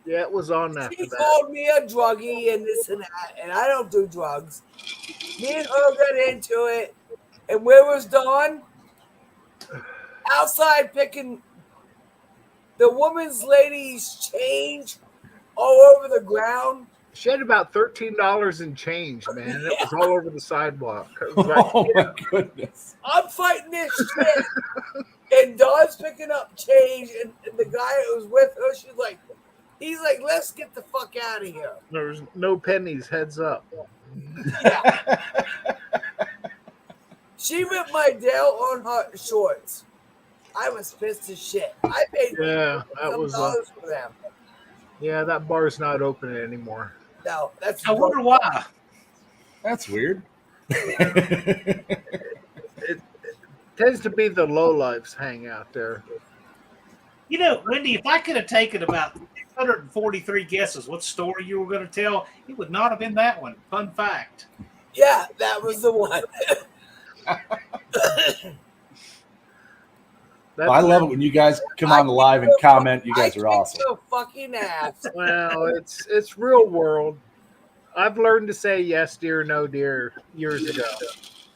Yeah, it was on after she that. called me a druggie and this and that, and I don't do drugs. Me and her got into it, and where was Dawn? Outside picking the woman's lady's change all over the ground. She had about $13 in change, man. It was all over the sidewalk. It was like, Oh my goodness. I'm fighting this shit, and Dawn's picking up change, and the guy that was with her, he's like, let's get the fuck out of here. there was no pennies. Heads up. Yeah. She ripped my Dale Earnhardt shorts. I was pissed as shit. I paid Yeah, that some was. dollars for them. Yeah, that bar's not open anymore. No, that's I wonder why. That's weird. It tends to be the lowlifes hang out there. You know, Wendy, if I could have taken about 643 guesses what story you were going to tell, it would not have been that one. Fun fact. Yeah, that was the one. That's I love it when you guys come on the live and comment. You guys are awesome. Your fucking ass. Well, it's real world. I've learned to say yes, dear, no, dear years ago.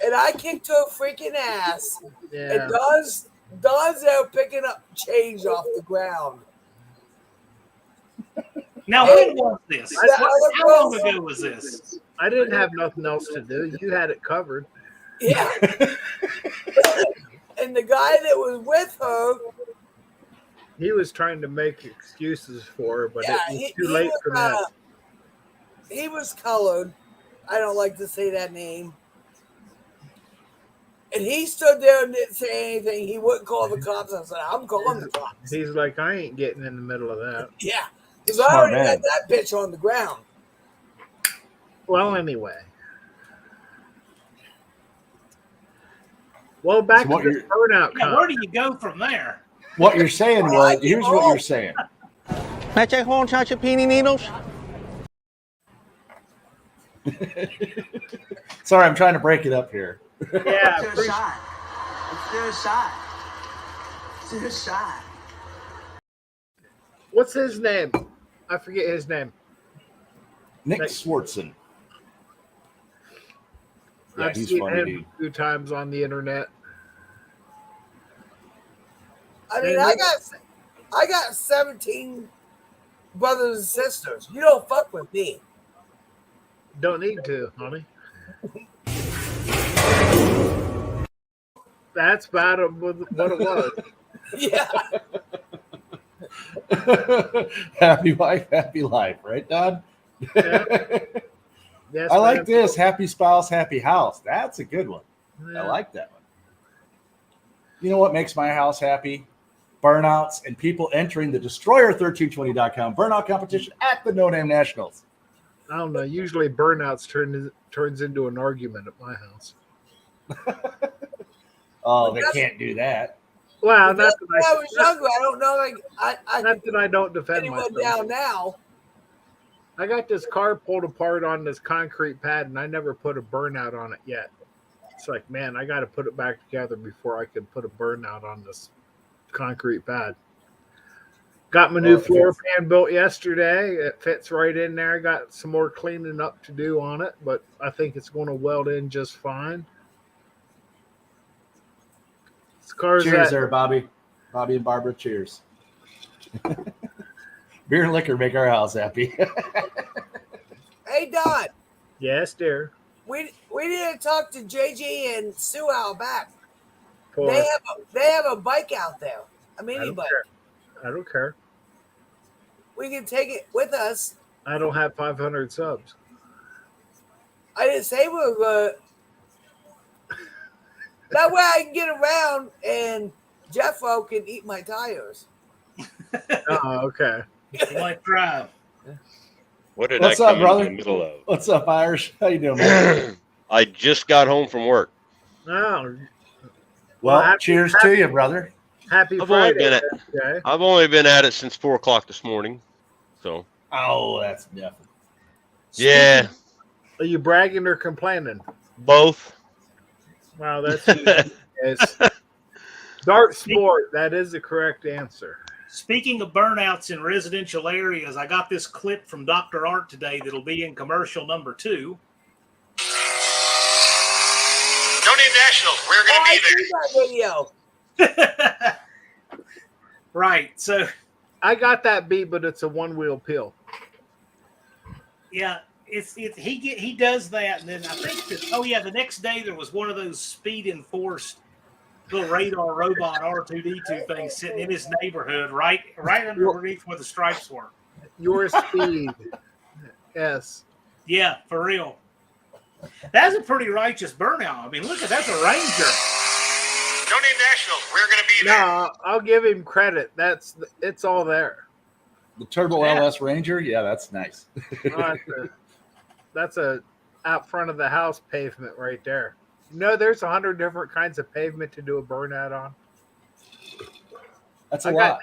and I kicked her freaking ass. Yeah. And Don's there picking up change off the ground. Now, Hey, when was this? that other How long girl- ago was this? I didn't have nothing else to do. You had it covered. Yeah. And the guy that was with her, He was trying to make excuses for her, but yeah, it was he too late was, for that. he was colored. I don't like to say that name. And he stood there and didn't say anything. He wouldn't call the cops. I said, I'm calling the cops. He's like, I ain't getting in the middle of that. Yeah. Because I Smart already man. had that bitch on the ground. Well, anyway. Well, back So what to the you're- burnout. Yeah, where do you go from there? What you're saying was, here's what you're saying. May I take one touch of peony needles? Sorry, I'm trying to break it up here. Yeah, To the side. To the side. To the side. what's his name? I forget his name. Nick Thanks. Swartzen. Yeah, I've he's seen funny, him dude. a few times on the internet. I mean, I got 17 brothers and sisters. You don't fuck with me. Don't need to, honey. That's about what it was. Yeah. Happy wife, happy life, right, Don? Yeah. Yes, I like ma'am. this. Happy spouse, happy house. That's a good one. Yeah. I like that one. You know what makes my house happy? Burnouts and people entering the Destroyer1320.com burnout competition at the No Name Nationals. I don't know. Usually, burnouts turns into an argument at my house. Oh, they can't do that. Well, That's not when I that was younger. I don't know. Like I not that I don't defend anyone myself. down now. I got this car pulled apart on this concrete pad, and I never put a burnout on it yet. It's like, man, I got to put it back together before I can put a burnout on this concrete pad. Got my new Well, floor pan built yesterday. It fits right in there. Got some more cleaning up to do on it, but I think it's going to weld in just fine. This car's Cheers at, there, Bobby. Bobby and Barbara, cheers. Beer and liquor make our house happy. Hey Don, yes, dear. we need to talk to JJ and Sue out back. For, They have a bike out there, a I mini don't bike. care. I don't care. We can take it with us. I don't have 500 subs. I didn't say we were going. That way I can get around and Jeffro can eat my tires. Oh, okay. You might drive. What did What's I up, come brother? in the middle of? What's up, Irish? How you doing, man? I just got home from work. Oh, Well, happy- cheers to you, brother. happy I've only Friday. been at Okay. I've only been at it since 4 o'clock this morning. So Oh, that's nothing. yeah, Are you bragging or complaining? both. Wow, that's yes. Dart sport. That is the correct answer. Speaking of burnouts in residential areas, I got this clip from Dr. Art today that'll be in commercial number 2. No Name Nationals, we're going to I be there. see that video. Right. So, I got that beat, but it's a one-wheel peel. yeah, he does that, and then I think that the next day there was one of those speed enforced little radar robot R2D2 things sitting in his neighborhood, right underneath where the stripes were. Your speed. Yes. Yeah, for real. That's a pretty righteous burnout. I mean, look, that's a Ranger. No Name Nationals, we're going to be there. No, I'll give him credit. It's all there. The Turbo Yeah. LS Ranger, yeah, that's nice. That's a out front of the house pavement right there. There's 100 different kinds of pavement to do a burnout on. That's a I lot.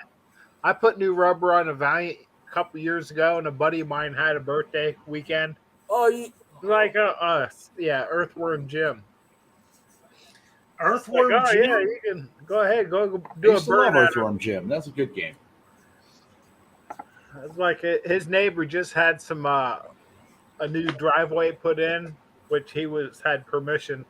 I put new rubber on a Valiant a couple years ago, and a buddy of mine had a birthday weekend. Oh, you Like us, yeah, Earthworm Jim. Earthworm Like, oh Jim. yeah, you can go ahead, go I do a used to love burnout. Earthworm Jim. That's a good game. It's like his neighbor just had some a new driveway put in, which he had permission,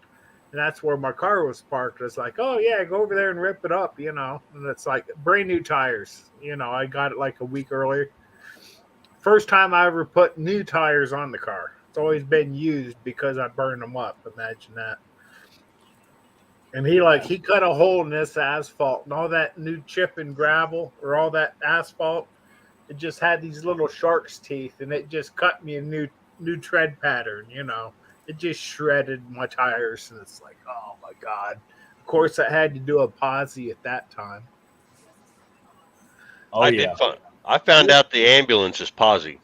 And that's where my car was parked. It's like, oh yeah, go over there and rip it up, you know. And it's like brand new tires. You know, I got it like a week earlier. First time I ever put new tires on the car. It's always been used because I burned them up. Imagine that. And he cut a hole in this asphalt, and all that new chip and gravel or all that asphalt, it just had these little shark's teeth, and it just cut me a new tread pattern, you know. It just shredded my tires, and it's like, oh my God. Of course, I had to do a posi at that time. Oh, I did fun. I found out the ambulance is posi.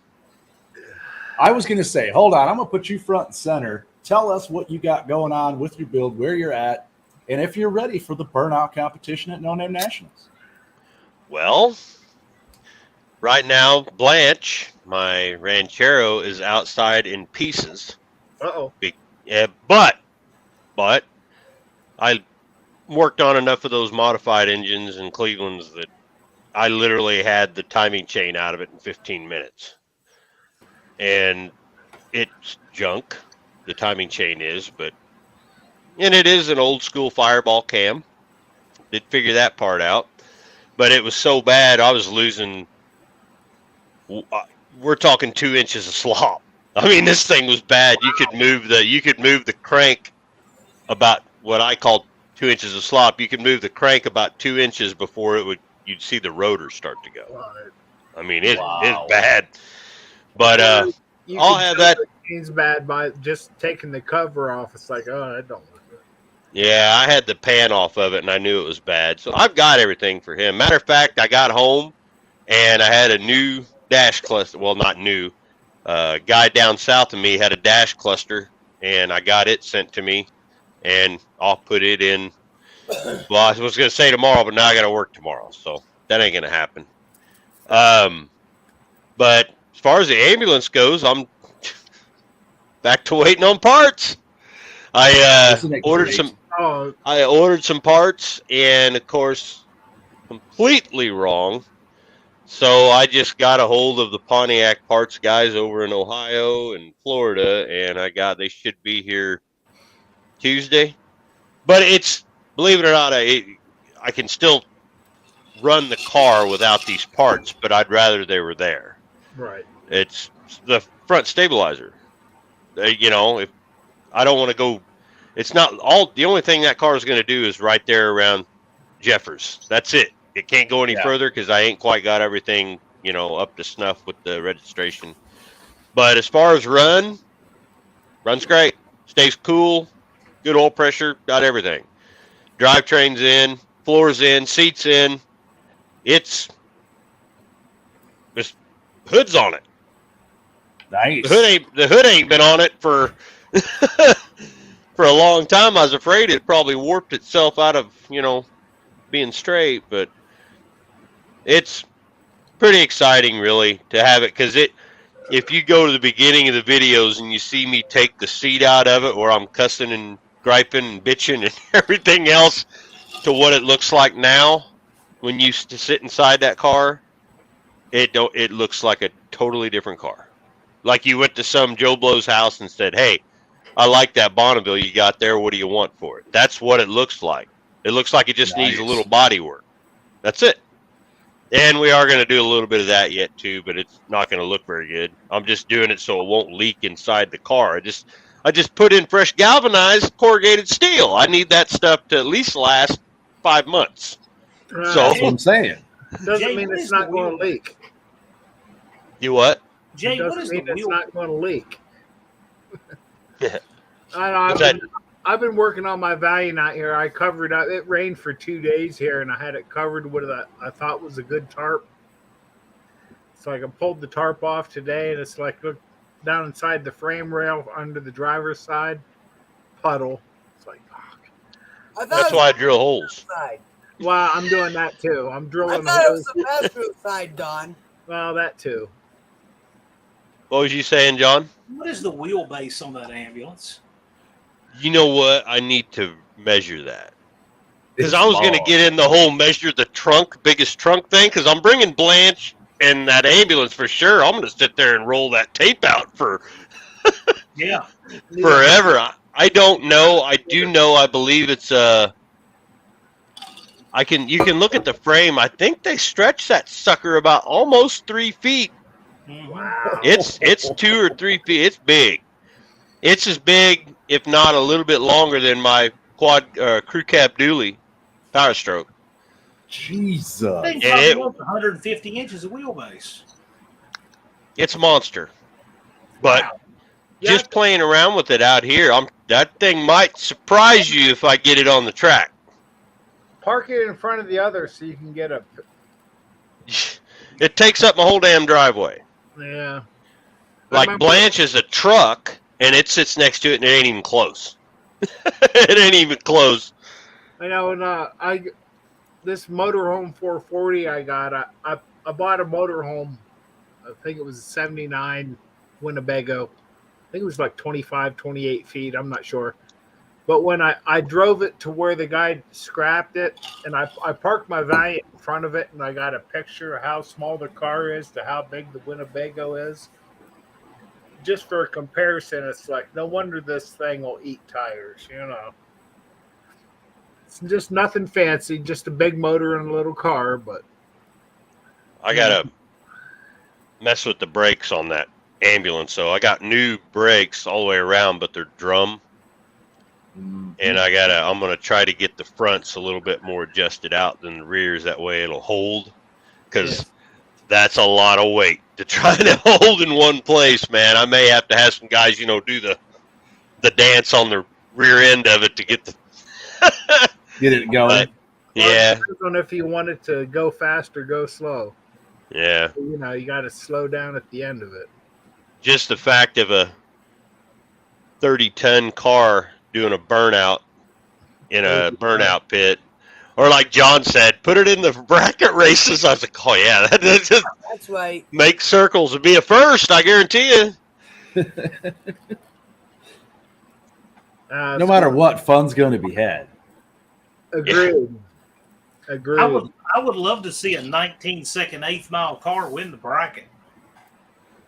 I was going to say, hold on, I'm going to put you front and center. Tell us what you got going on with your build, where you're at, and if you're ready for the burnout competition at No Name Nationals. Well, right now, Blanche, my Ranchero, is outside in pieces. Uh-oh. Yeah, but I worked on enough of those modified engines in Cleveland's that I literally had the timing chain out of it in 15 minutes. And it's junk, the timing chain is, and it is an old school Fireball cam. Did figure that part out. But it was so bad, I was losing, we're talking 2 inches of slop. I mean, this thing was bad. You could move the crank about what I call 2 inches of slop. You could move the crank about 2 inches before you'd see the rotor start to go. Right. I mean, it's bad. But I'll have that. It's bad by just taking the cover off. It's like, oh, that don't look good. Yeah, I had the pan off of it, and I knew it was bad. So I've got everything for him. Matter of fact, I got home, and I had a new dash cluster. Well, not new. Guy down south of me had a dash cluster, and I got it sent to me, and I'll put it in. Well, I was going to say tomorrow, but now I got to work tomorrow, so that ain't going to happen. But as far as the ambulance goes, I'm back to waiting on parts. I ordered some parts, and of course, completely wrong. So I just got a hold of the Pontiac parts guys over in Ohio and Florida, and they should be here Tuesday. But believe it or not, I can still run the car without these parts, but I'd rather they were there. Right. It's the front stabilizer. If I don't want to go, it's not all. The only thing that car is going to do is right there around Jeffers. That's it. It can't go any further because I ain't quite got everything, up to snuff with the registration. But as far as runs great. Stays cool. Good oil pressure. Got everything. Drivetrain's in. Floor's in. Seats in. It's hood's on it. Nice. The hood ain't been on it for for a long time. I was afraid it probably warped itself out of, being straight, but it's pretty exciting really to have it, because if you go to the beginning of the videos and you see me take the seat out of it where I'm cussing and griping and bitching and everything else to what it looks like now when you sit inside that car, it looks like a totally different car. Like you went to some Joe Blow's house and said, hey, I like that Bonneville you got there. What do you want for it? That's what it looks like. It looks like it just needs a little body work. That's it. And we are going to do a little bit of that yet too, but it's not going to look very good. I'm just doing it so it won't leak inside the car. I just put in fresh galvanized corrugated steel. I need that stuff to at least last 5 months. Right. So that's what I'm saying. Doesn't mean it's not going to leak. You what? Jay, Doesn't what is mean the it's wheel? not going to leak. Yeah. I've been working on my Valiant out here. I covered up. It rained for 2 days here, and I had it covered with I thought was a good tarp. So I pulled the tarp off today, and it's like, look down inside the frame rail under the driver's side, puddle. It's like, fuck. That's why I drill holes. Side. Well, I'm doing that too. I'm I drilling thought it holes. was the passenger side, Don. Well, that too. What was you saying, John? What is the wheelbase on that ambulance? You know what? I need to measure that. Because I was going to get in the whole measure the biggest trunk thing, because I'm bringing Blanche and that ambulance for sure. I'm going to sit there and roll that tape out for forever. I don't know. I do know. I believe it's you can look at the frame. I think they stretch that sucker about almost 3 feet. Wow. It's 2 or 3 feet. It's big. It's as big, if not a little bit longer, than my quad crew cab dually Power Stroke. Jesus. I think And probably 150 inches of wheelbase. It's a monster. But Wow. just playing around with it out here, that thing might surprise you if I get it on the track. Park it in front of the other so you can get a. It takes up my whole damn driveway. Yeah. Like Blanche is a truck, and it sits next to it, and it ain't even close. It ain't even close. I know, and this motorhome 440 I got, I bought a motorhome. I think it was a 79 Winnebago. I think it was like 25, 28 feet. I'm not sure. But when I drove it to where the guy scrapped it, and I parked my Valiant in front of it, and I got a picture of how small the car is to how big the Winnebago is. Just for a comparison, it's like, no wonder this thing will eat tires, you know. It's just nothing fancy, just a big motor and a little car, but... I got to mess with the brakes on that ambulance. So I got new brakes all the way around, but they're drum. And I'm going to try to get the fronts a little bit more adjusted out than the rears. That way it'll hold. Because that's a lot of weight to try to hold in one place, man. I may have to have some guys, do the dance on the rear end of it to get the get it going. But, yeah. It depends on if you want it to go fast or go slow. Yeah. You got to slow down at the end of it. Just the fact of a 30-ton car doing a burnout in a burnout pit, or like John said, put it in the bracket races. I was like, oh yeah, that's right. Make circles and be a first. I guarantee you. No matter what, fun's going to be had. Agreed. Agreed. I would love to see a 19-second 8th mile car win the bracket.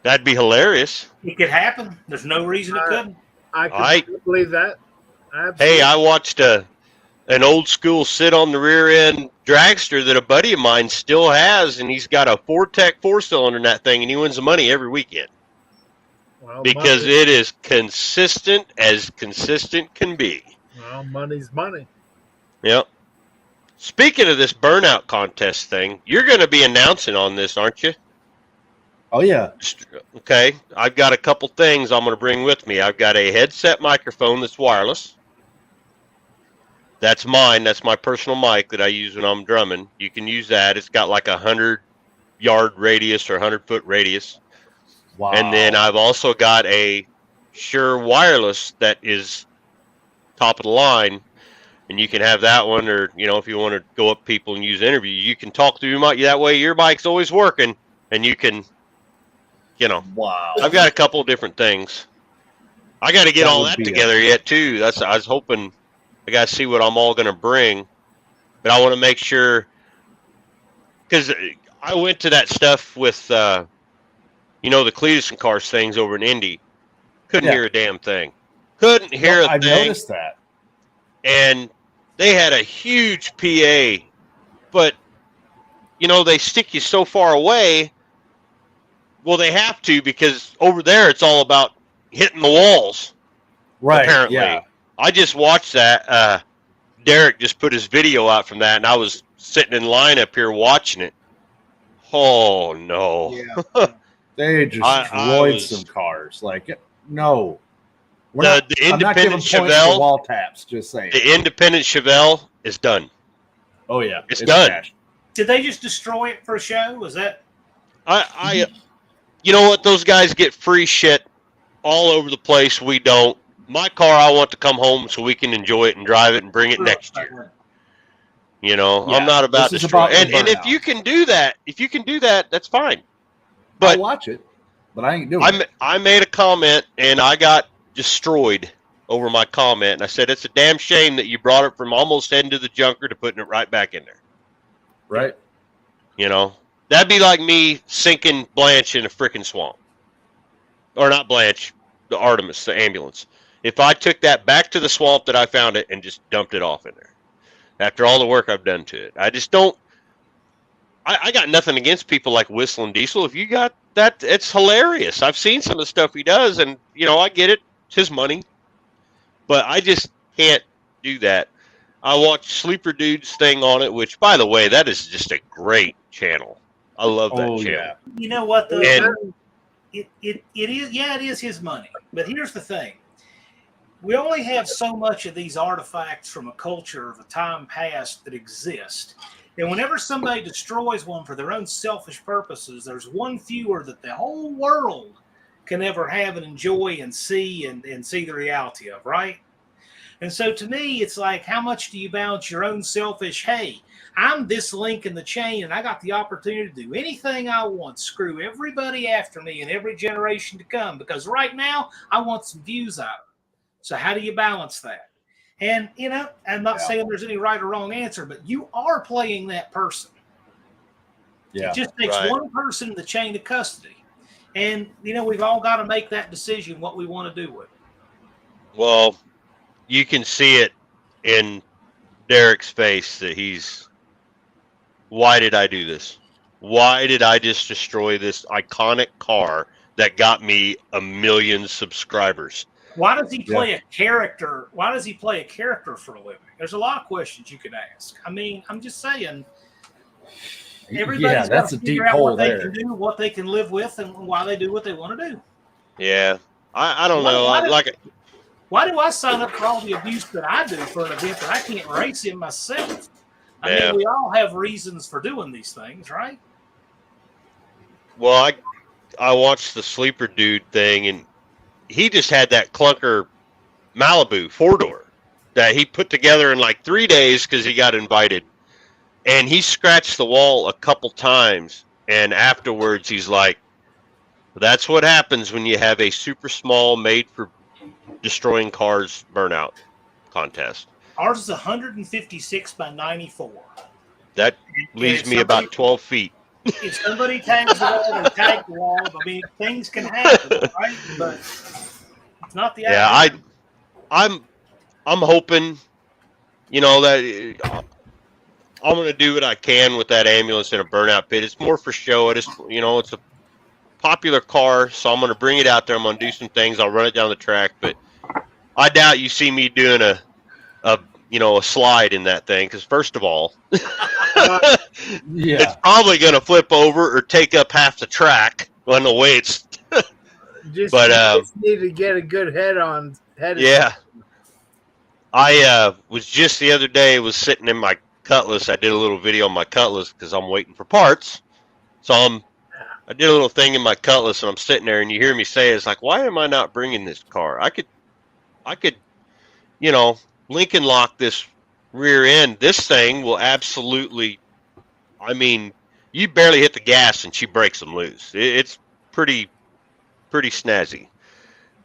That'd be hilarious. It could happen. There's no reason it couldn't. I can believe that. Absolutely. Hey, I watched an old school sit on the rear end dragster that a buddy of mine still has, and he's got a Fortec 4-cylinder in that thing, and he wins the money every weekend. Well, because it is consistent as consistent can be. Well, money's money. Yep. Speaking of this burnout contest thing, you're going to be announcing on this, aren't you? Oh, yeah. Okay. I've got a couple things I'm going to bring with me. I've got a headset microphone that's wireless. That's mine. That's my personal mic that I use when I'm drumming. You can use that. It's got like 100-yard radius or 100-foot radius. Wow. And then I've also got a Shure wireless that is top of the line. And you can have that one, or, if you want to go up people and use interviews, you can talk through your mic. That way your mic's always working, and you can, Wow. I've got a couple of different things. I got to get all that together yet, too. I was hoping, I got to see what I'm all going to bring. But I want to make sure, because I went to that stuff with, the Cletus and Cars things over in Indy. Couldn't hear a damn thing. Couldn't hear a I've thing. I've noticed that. And they had a huge PA, but, they stick you so far away. Well, they have to, because over there it's all about hitting the walls. Right, apparently. yeah. I just watched that. Derek just put his video out from that, and I was sitting in line up here watching it. Oh, no. Yeah. They destroyed some cars. Like, no. The independent Chevelle wall taps, just saying. The independent Chevelle is done. Oh yeah, it's done. Cash. Did they just destroy it for a show? Was that? You know what? Those guys get free shit all over the place. We don't. My car, I want to come home so we can enjoy it and drive it and bring it next year. I'm not about to destroy. And if you can do that, that's fine. But I'll watch it, but I ain't doing it. I made a comment and I got destroyed over my comment, and I said it's a damn shame that you brought it from almost heading to the junker to putting it right back in there. Right. That'd be like me sinking Blanche in a freaking swamp. Or not Blanche, the Artemis, the ambulance. if I took that back to the swamp that I found it and just dumped it off in there after all the work I've done to it. I just don't. I got nothing against people like Whistling Diesel. If you got that, it's hilarious. I've seen some of the stuff he does, and I get it. It's his money, but I just can't do that. I watched Sleeper Dude's thing on it, which, by the way, that is just a great channel. I love that channel. Yeah. You know what, though? And- It is, yeah, it is his money. But here's the thing. We only have so much of these artifacts from a culture of a time past that exist. And whenever somebody destroys one for their own selfish purposes, there's one fewer that the whole world can ever have and enjoy and see and see the reality of, right? And so to me, it's like, how much do you balance your own selfish, hey, I'm this link in the chain and I got the opportunity to do anything I want, screw everybody after me and every generation to come, because right now I want some views out of it. So how do you balance that? And, I'm not saying there's any right or wrong answer, but you are playing that person. Yeah. It just takes one person in the chain of custody. And, we've all got to make that decision what we want to do with it. Well, you can see it in Derek's face that why did I do this? Why did I just destroy this iconic car that got me 1 million subscribers? Why does he play a character? Why does he play a character for a living? There's a lot of questions you could ask. I mean, I'm just saying. Everybody's got to figure out what they can do, what they can live with, and why they do what they want to do. Yeah, I don't know. Why do I sign up for all the abuse that I do for an event that I can't race in myself? I mean, we all have reasons for doing these things, right? Well, I watched the Sleeper Dude thing, and he just had that clunker Malibu 4-door that he put together in like 3 days because he got invited. And he scratched the wall a couple times, and afterwards he's like, that's what happens when you have a super small made for destroying cars burnout contest. Ours is 156 by 94. That leaves me about 12 feet. If somebody tags the wall, they tag the wall. I mean, things can happen, right? But it's not the idea. I'm hoping, that I'm going to do what I can with that ambulance in a burnout pit. It's more for show. It's a popular car, so I'm going to bring it out there. I'm going to do some things. I'll run it down the track, but I doubt you see me doing a slide in that thing, because first of all, it's probably going to flip over or take up half the track on the way it's. just need to get a good head. Yeah, I was just the other day was sitting in my Cutlass. I did a little video on my Cutlass because I'm waiting for parts. So I did a little thing in my Cutlass, and I'm sitting there, and you hear me say, "It's like, why am I not bringing this car? I could, Lincoln lock this rear end. This thing will absolutely, you barely hit the gas and she breaks them loose. It's pretty snazzy."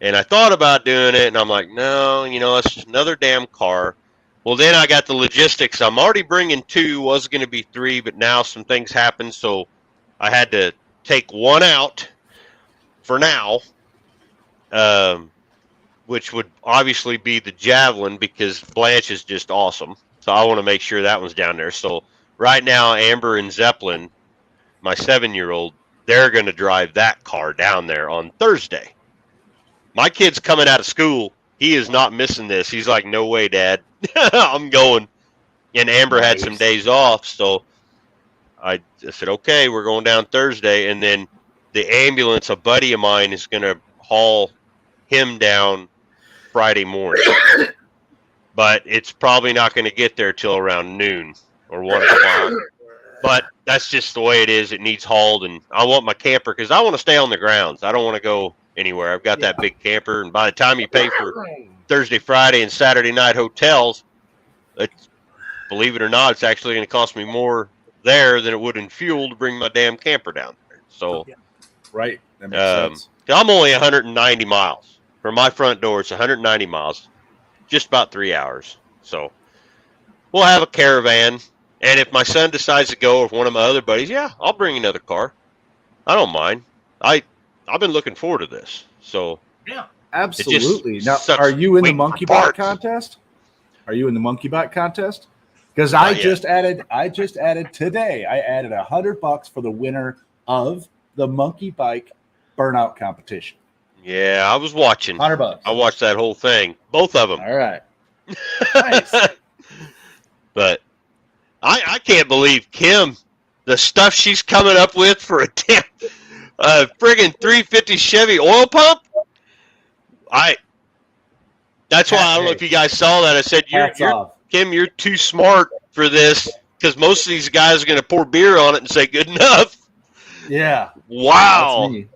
And I thought about doing it, and I'm like, no, it's just another damn car. Well, then I got the logistics. I'm already bringing 2, was going to be 3, but now some things happened, so I had to take one out for now, which would obviously be the Javelin, because Blanche is just awesome. So I want to make sure that one's down there. So right now, Amber and Zeppelin, my 7-year-old, they're going to drive that car down there on Thursday. My kid's coming out of school. He is not missing this. He's like, no way, Dad. I'm going. And Amber had some days off, so I said, okay, we're going down Thursday. And then the ambulance, a buddy of mine, is going to haul him down Friday morning. But it's probably not going to get there till around noon or 1 o'clock. But that's just the way it is. It needs hauled. And I want my camper because I want to stay on the grounds. I don't want to go anywhere. I've got that big camper. And by the time you pay for Thursday, Friday, and Saturday night hotels, believe it or not, it's actually going to cost me more there than it would in fuel to bring my damn camper down there. So, right. That makes sense. I'm only 190 miles. From my front door, it's 190 miles. Just about 3 hours. So we'll have a caravan. And if my son decides to go with one of my other buddies, I'll bring another car. I don't mind. I've been looking forward to this. So Absolutely. Now, sucks are you in the waiting for monkey bite parts. contest? Are you in the monkey bite contest? Because Not I yet. just added today. I added $100 for the winner of the monkey bike burnout competition. Yeah, I was watching. $100. I watched that whole thing, both of them. All right. Nice. But I can't believe Kim, the stuff she's coming up with for a damn friggin' 350 Chevy oil pump. That's why I don't know if you guys saw that. I said, Kim, you're too smart for this because most of these guys are going to pour beer on it and say good enough. Yeah. Wow. That's me.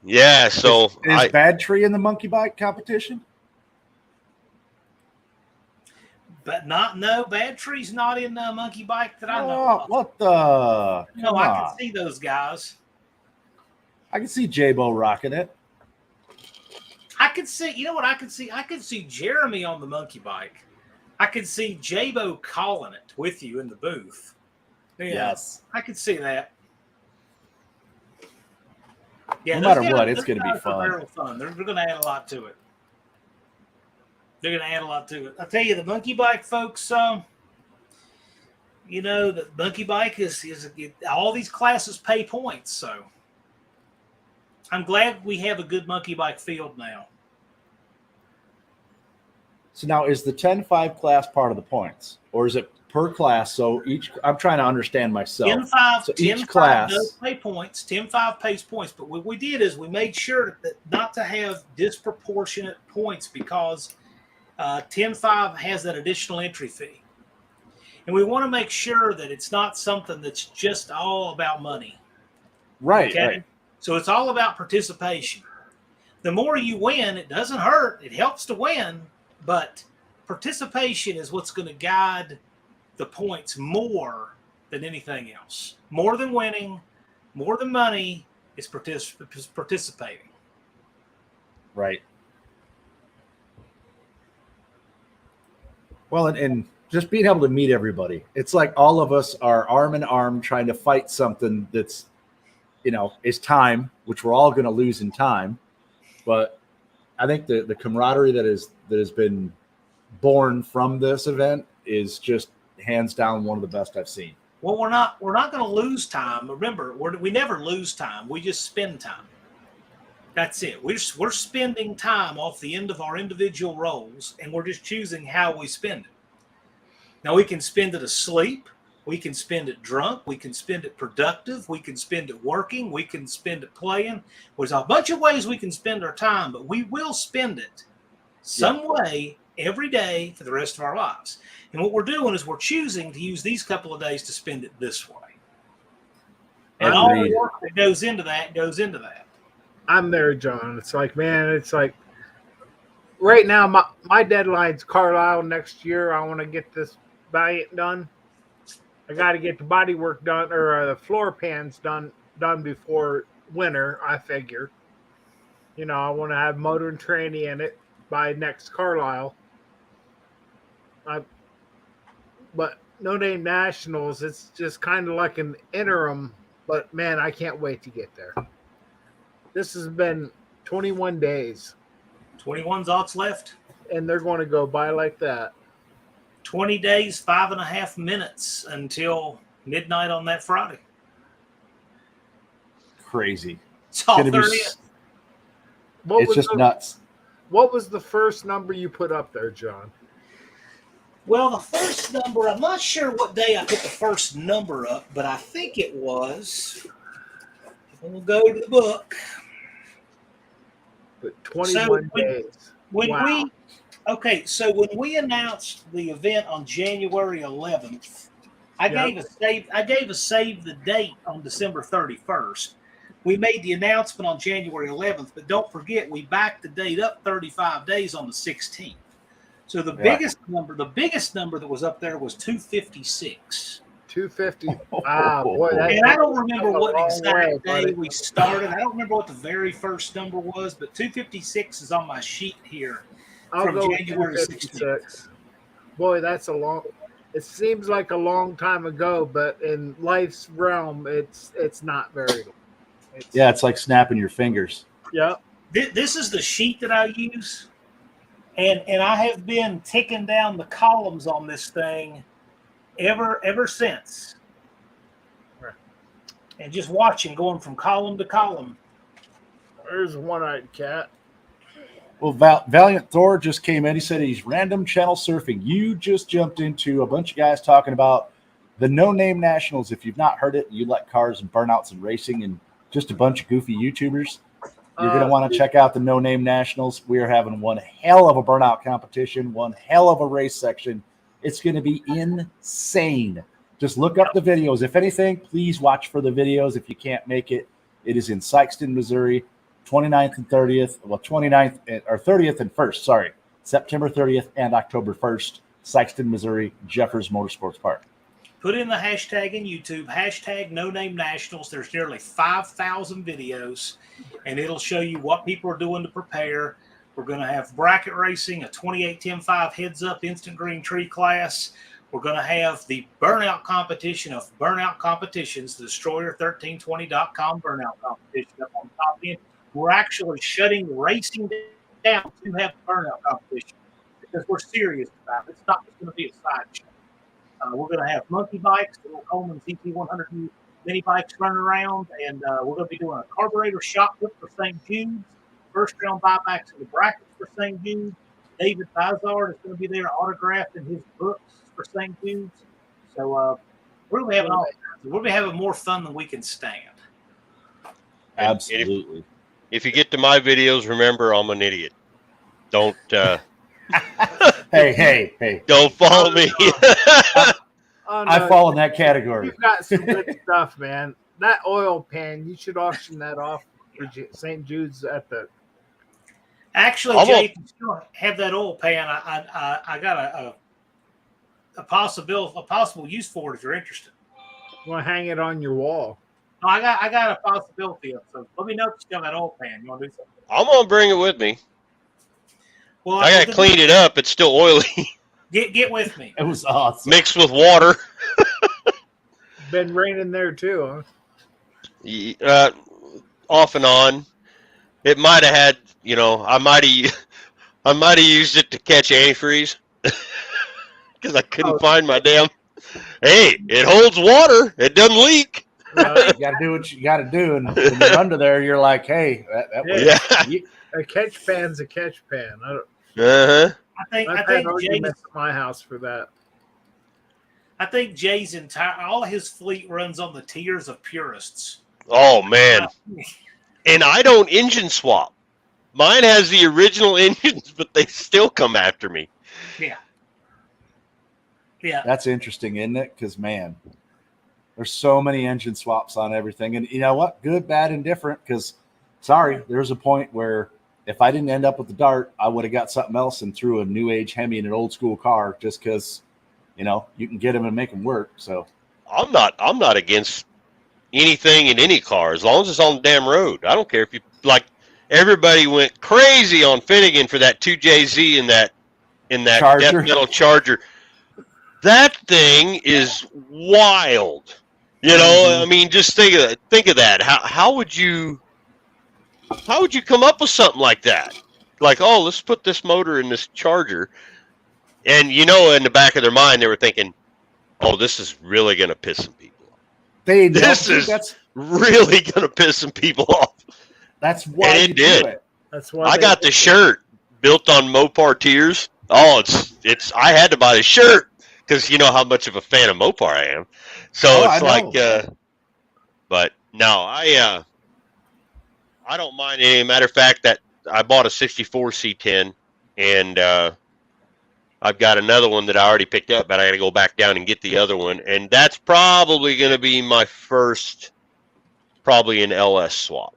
Yeah. So is Bad Tree in the monkey bike competition? But Bad Tree's not in monkey bike that I know. Oh, what the? No, I can see those guys. I can see J-Bo rocking it. I could see, you know what I could see? I could see Jeremy on the monkey bike. I could see J-Bo calling it with you in the booth. Yeah, yes. I could see that. Yeah, no matter what, it's going to be fun. They're going to add a lot to it. They're going to add a lot to it. I'll tell you, the monkey bike folks, you know, the monkey bike is all these classes pay points. So I'm glad we have a good monkey bike field now. So now is the 10-5 class part of the points, or is it per class? So I'm trying to understand myself. 10-5, so each 10-5 class does pay points. 10-5 pays points, but what we did is we made sure that not to have disproportionate points because 10-5 has that additional entry fee. And we want to make sure that it's not something that's just all about money. Right, okay? right. So it's all about participation. The more you win, it doesn't hurt. It helps to win, but participation is what's going to guide the points more than anything else. More than winning, more than money is participating. Right. Well, and just being able to meet everybody. It's like all of us are arm in arm trying to fight something that's, you know, is time, which we're all going to lose in time. But I think the camaraderie that has been born from this event is just hands down one of the best I've seen. Well, we're not going to lose time. Remember, we never lose time. We just spend time. That's it. We're spending time off the end of our individual roles, and we're just choosing how we spend it. Now, we can spend it asleep. We can spend it drunk. We can spend it productive. We can spend it working. We can spend it playing. There's a bunch of ways we can spend our time, but we will spend it some way every day for the rest of our lives. And what we're doing is we're choosing to use these couple of days to spend it this way. And all the work that goes into that goes into that. I'm there, John. It's like, man, it's like right now my deadline's Carlisle next year. I want to get this Valiant done. I got to get the body work done or the floor pans done before winter, I figure. You know, I want to have motor and tranny in it by next Carlisle. But No Name Nationals, it's just kind of like an interim, but man, I can't wait to get there. This has been 21 days. 21's all that's left. And they're going to go by like that. 20 days, 5.5 minutes until midnight on that Friday. Crazy. It's all there is. It's just nuts. What was the first number you put up there, John? Well, the first number, I'm not sure what day I put the first number up, but I think it was, we'll go to the book. But 21 days. When when we announced the event on January 11th, I gave a save the date on December 31st. We made the announcement on January 11th, but don't forget we backed the date up 35 days on the 16th. So the biggest number that was up there was 256. 250. Wow, boy, and I don't remember what exact day we started. I don't remember what the very first number was, but 256 is on my sheet here. I'll go January 16th. Boy, that's a long. It seems like a long time ago, but in life's realm, it's not very long. It's like snapping your fingers. Yep. This is the sheet that I use, and I have been ticking down the columns on this thing ever since, and just watching, going from column to column. There's a one-eyed cat. Well, Valiant Thor just came in. He said he's random channel surfing. You just jumped into a bunch of guys talking about the No Name Nationals. If you've not heard it, you like cars and burnouts and racing and just a bunch of goofy YouTubers. You're going to want to check out the No Name Nationals. We are having one hell of a burnout competition, one hell of a race section. It's going to be insane. Just look up the videos. If anything, please watch for the videos. If you can't make it, it is in Sikeston, Missouri, 29th and 30th. Well, 29th or 30th and 1st, sorry. September 30th and October 1st, Sikeston, Missouri, Jeffers Motorsports Park. Put in the hashtag in YouTube, hashtag No Name Nationals. There's nearly 5,000 videos, and it'll show you what people are doing to prepare. We're going to have bracket racing, a 28-10-5 heads-up instant green tree class. We're going to have the burnout competition of burnout competitions, the Destroyer1320.com burnout competition up on the top end. We're actually shutting racing down to have burnout competition because we're serious about it. It's not just going to be a sideshow. We're going to have monkey bikes, the little Coleman CT100 mini bikes running around, and we're going to be doing a carburetor shot put for St. Jude's. First round buybacks in the brackets for St. Jude's. David Bizard is going to be there autographed in his books for St. Jude's. So we're going to be having we'll be having more fun than we can stand. Absolutely. If you get to my videos, remember I'm an idiot. Don't. Hey. Don't follow me. I fall in that category. You've got some good stuff, man. That oil pan, you should auction that off for St. Jude's at the. Actually, Jay, if you still have that oil pan, I got a possible use for it if you're interested. You want to hang it on your wall? No, I got a possibility of so let me know if you still have that oil pan. You want to do something? I'm gonna bring it with me. Well, I gotta clean it up. It's still oily. Get with me. It was awesome. Mixed with water. Been raining there too, huh? Off and on. It might have had, I might have used it to catch antifreeze because I couldn't find my damn. Hey, it holds water. It doesn't leak. You got to do what you got to do, and when you're under there, you're like, hey, a catch pan's a catch pan. Uh-huh. I think Jay's at my house for that. I think Jay's all his fleet runs on the tiers of purists. Oh man. And I don't engine swap. Mine has the original engines, but they still come after me. Yeah. Yeah. That's interesting, isn't it? Because man, there's so many engine swaps on everything, and you know what? Good, bad, and different. Because sorry, there's a point where if I didn't end up with the Dart, I would have got something else and threw a new age Hemi in an old school car just because, you can get them and make them work. So I'm not against anything in any car as long as it's on the damn road. I don't care if you like. Everybody went crazy on Finnegan for that 2JZ in that Charger. Death Metal Charger. That thing is wild. I mean, just think of that. How would you come up with something like that? Like, oh, let's put this motor in this Charger. And in the back of their mind, they were thinking, oh, this is really going to piss some people off. That's really going to piss some people off. That's why it did. Do it. That's why I got the shirt built on Mopar Tears. Oh, it's. I had to buy the shirt because you know how much of a fan of Mopar I am. So it's like, but no, I don't mind any. Matter of fact, that I bought a '64 C10, and I've got another one that I already picked up, but I got to go back down and get the other one, and that's probably going to be my first, probably an LS swap.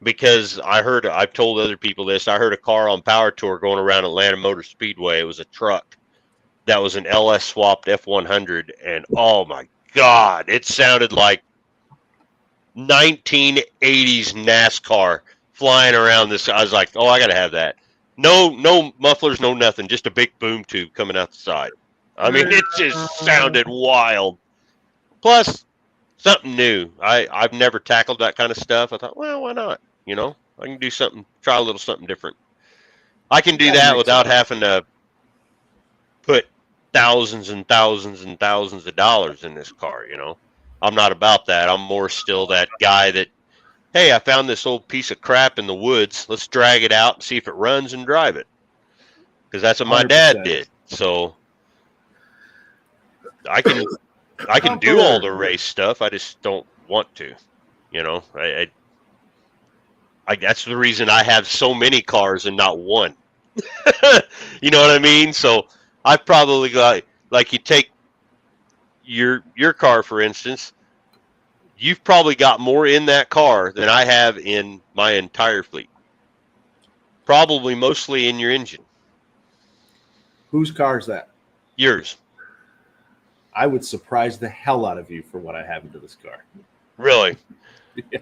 Because I've told other people this, I heard a car on Power Tour going around Atlanta Motor Speedway. It was a truck that was an LS swapped F100, and oh my God, it sounded like 1980s NASCAR flying around this. I was like, oh, I got to have that. No mufflers, no nothing, just a big boom tube coming out the side. I mean, it just sounded wild. Plus, something new. I've never tackled that kind of stuff. I thought, well, why not? I can do something, try a little something different. I can do Gotta that make without something. having to put thousands and thousands and thousands of dollars in this car, you know. I'm not about that. I'm more still that guy that, hey, I found this old piece of crap in the woods. Let's drag it out and see if it runs and drive it. Because that's what my dad 100%. did. So I can do all the race stuff. I just don't want to. You know, I that's the reason I have so many cars and not one. You know what I mean? So I've probably got, like, you take your car, for instance, you've probably got more in that car than I have in my entire fleet. Probably mostly in your engine. Whose car is that? Yours. I would surprise the hell out of you for what I have into this car. Really? Yeah.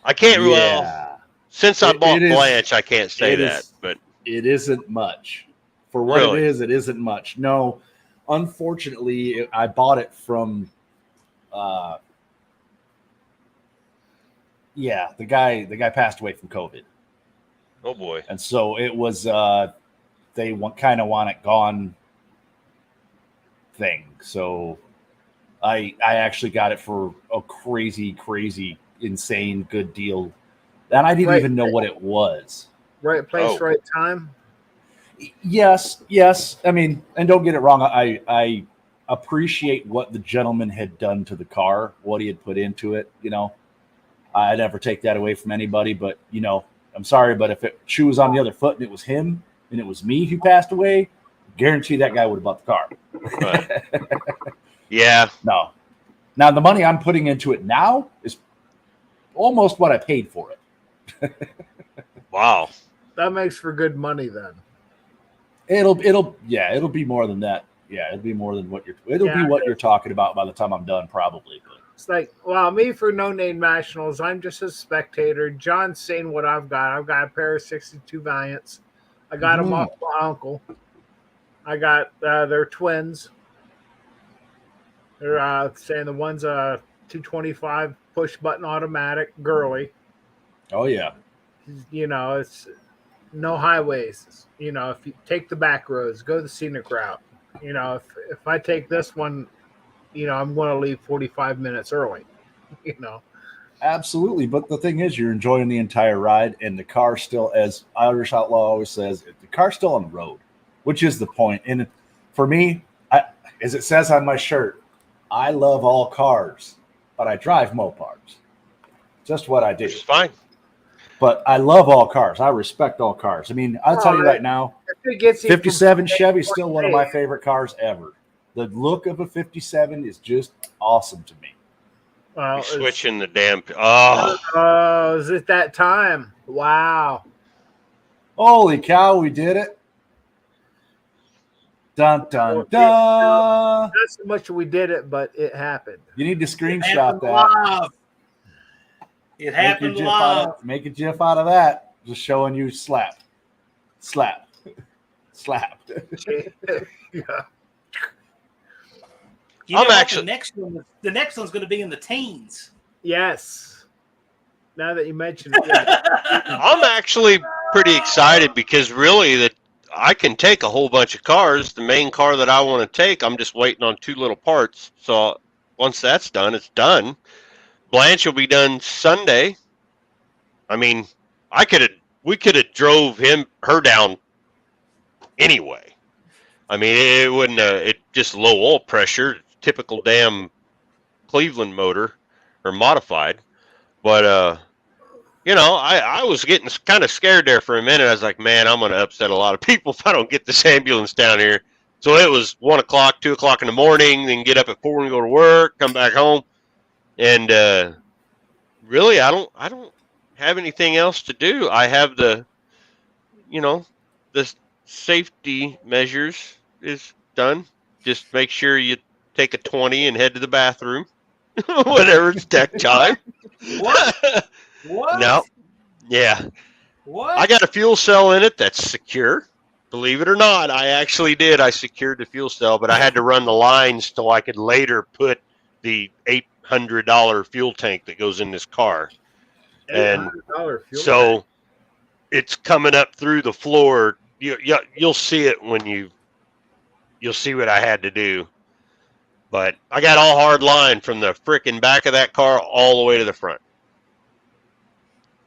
I can't, Yeah. well, since I bought Blanche, I can't say that, but it isn't much. For what Really? it isn't much. No, unfortunately, I bought it from, the guy passed away from COVID. oh boy. And so it was, they kind of want it gone thing. So I actually got it for a crazy, insane good deal. And I didn't even know what it was. Right place, right time. Yes. I mean, and don't get it wrong. I appreciate what the gentleman had done to the car, what he had put into it. You know, I never take that away from anybody, but you know, I'm sorry, but if shoe was on the other foot and it was him and it was me who passed away, guarantee that guy would have bought the car. Right. Yeah. No. Now the money I'm putting into it now is almost what I paid for it. Wow. That makes for good money then. It'll be more than that. Yeah, it'll be more than what you're talking about by the time I'm done, probably. But it's like, well, me for No Name Nationals, I'm just a spectator. John's saying what I've got. I've got a pair of 62 Valiants. I got them off my uncle. I got they're twins. They're saying the one's a 225 push button automatic girly. Oh yeah. You know, it's no highways. You know, if you take the back roads, go the scenic route. You know, if I take this one, you know, I'm going to leave 45 minutes early. You know. Absolutely, but the thing is, you're enjoying the entire ride, and the car still, as Irish Outlaw always says, the car's still on the road, which is the point. And for me, as it says on my shirt, I love all cars, but I drive Mopars. Just what I do. It's fine. But I love all cars. I respect all cars. I mean, I'll tell you right now, 57 Chevy is still one of my favorite cars ever. The look of a 57 is just awesome to me. Well, switching the damn. Oh, is it that time? Wow. Holy cow, we did it. Dun, dun, dun. Not so much we did it, but it happened. You need to screenshot that. It happened live. Make a GIF out of that. Just showing you slap. Yeah. You know what? The next one's going to be in the teens. Yes. Now that you mentioned it. I'm actually pretty excited because really that I can take a whole bunch of cars. The main car that I want to take, I'm just waiting on two little parts. So once that's done, it's done. Blanche will be done Sunday. I mean, we could have drove her down anyway. I mean, it wouldn't. It just low oil pressure, typical damn Cleveland motor, or modified. But you know, I was getting kind of scared there for a minute. I was like, man, I'm going to upset a lot of people if I don't get this ambulance down here. So it was 1 o'clock, 2 o'clock in the morning, then get up at 4 and go to work, come back home. And really, I don't have anything else to do. I have the safety measures is done. Just make sure you take a 20 and head to the bathroom whenever it's deck time. What? What? No. Yeah. What? I got a fuel cell in it that's secure. Believe it or not, I actually did. I secured the fuel cell, but I had to run the lines so I could later put the $800 fuel tank that goes in this car. And $800 fuel so it's coming up through the floor. You'll see it when you'll see what I had to do. But I got all hard line from the freaking back of that car all the way to the front.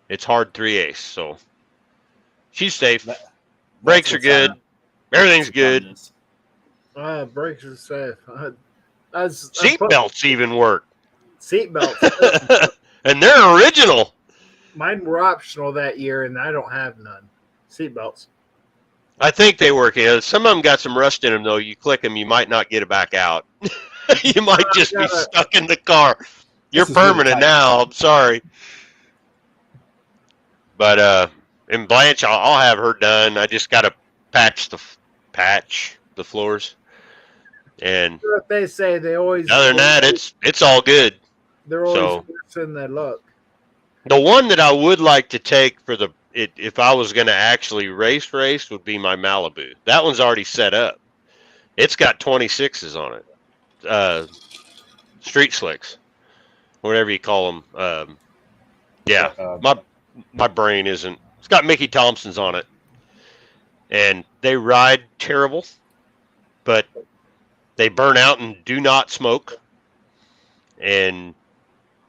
It's hard 3/8, so she's safe. Brakes are good. Everything's good. Brakes are safe. Seat belts even work. Seat belts. And they're original. Mine were optional that year, and I don't have none. Seat belts. I think they work. Some of them got some rust in them, though. You click them, you might not get it back out. You might just be stuck in the car. You're permanent now. I'm sorry. But in Blanche, I'll have her done. I just got to patch the floors. And What they say, they always. Other than that, it's all good. They're always worse than they look. The one that I would like to take for if I was going to actually race would be my Malibu. That one's already set up. It's got 26s on it. Street slicks, whatever you call them. My brain isn't. It's got Mickey Thompson's on it, and they ride terrible, but they burn out and do not smoke, and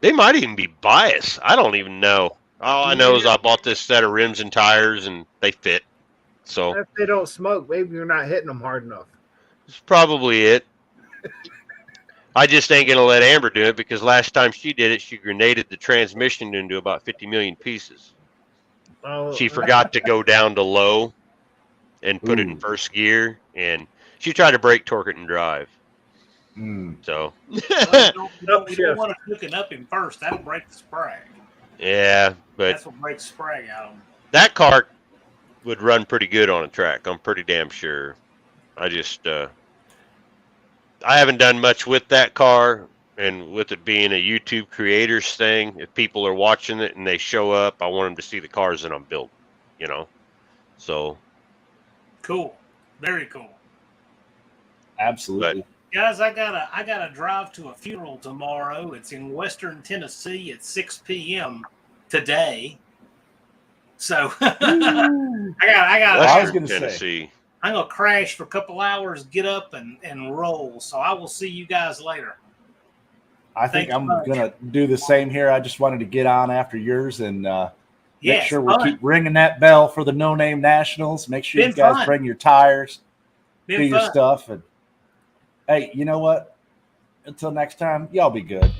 they might even be biased. I don't even know. All I know is I bought this set of rims and tires, and they fit. So if they don't smoke, maybe you're not hitting them hard enough. That's probably it. I just ain't gonna let Amber do it because last time she did it, she grenaded the transmission into about 50 million pieces. Oh, She forgot to go down to low and put it in first gear, and she tried to brake, torque it, and drive. So You don't want to hooking up him first. That'll break the sprag. yeah, but That's what breaks the sprag out of him. that car would run pretty good on a track. I'm pretty damn sure. I just I haven't done much with that car, and with it being a YouTube creators thing, if people are watching it and they show up, I want them to see the cars that I'm building, So Cool. Very cool. Absolutely. Guys, I gotta drive to a funeral tomorrow. It's in Western Tennessee at 6 p.m. today. So I was gonna Tennessee. say I'm gonna crash for a couple hours, get up and roll. So I will see you guys later. I think I'm gonna do the same here. I just wanted to get on after yours and make sure we keep ringing that bell for the No Name Nationals. Make sure you guys bring your tires, do your stuff, and hey, you know what? Until next time, y'all be good.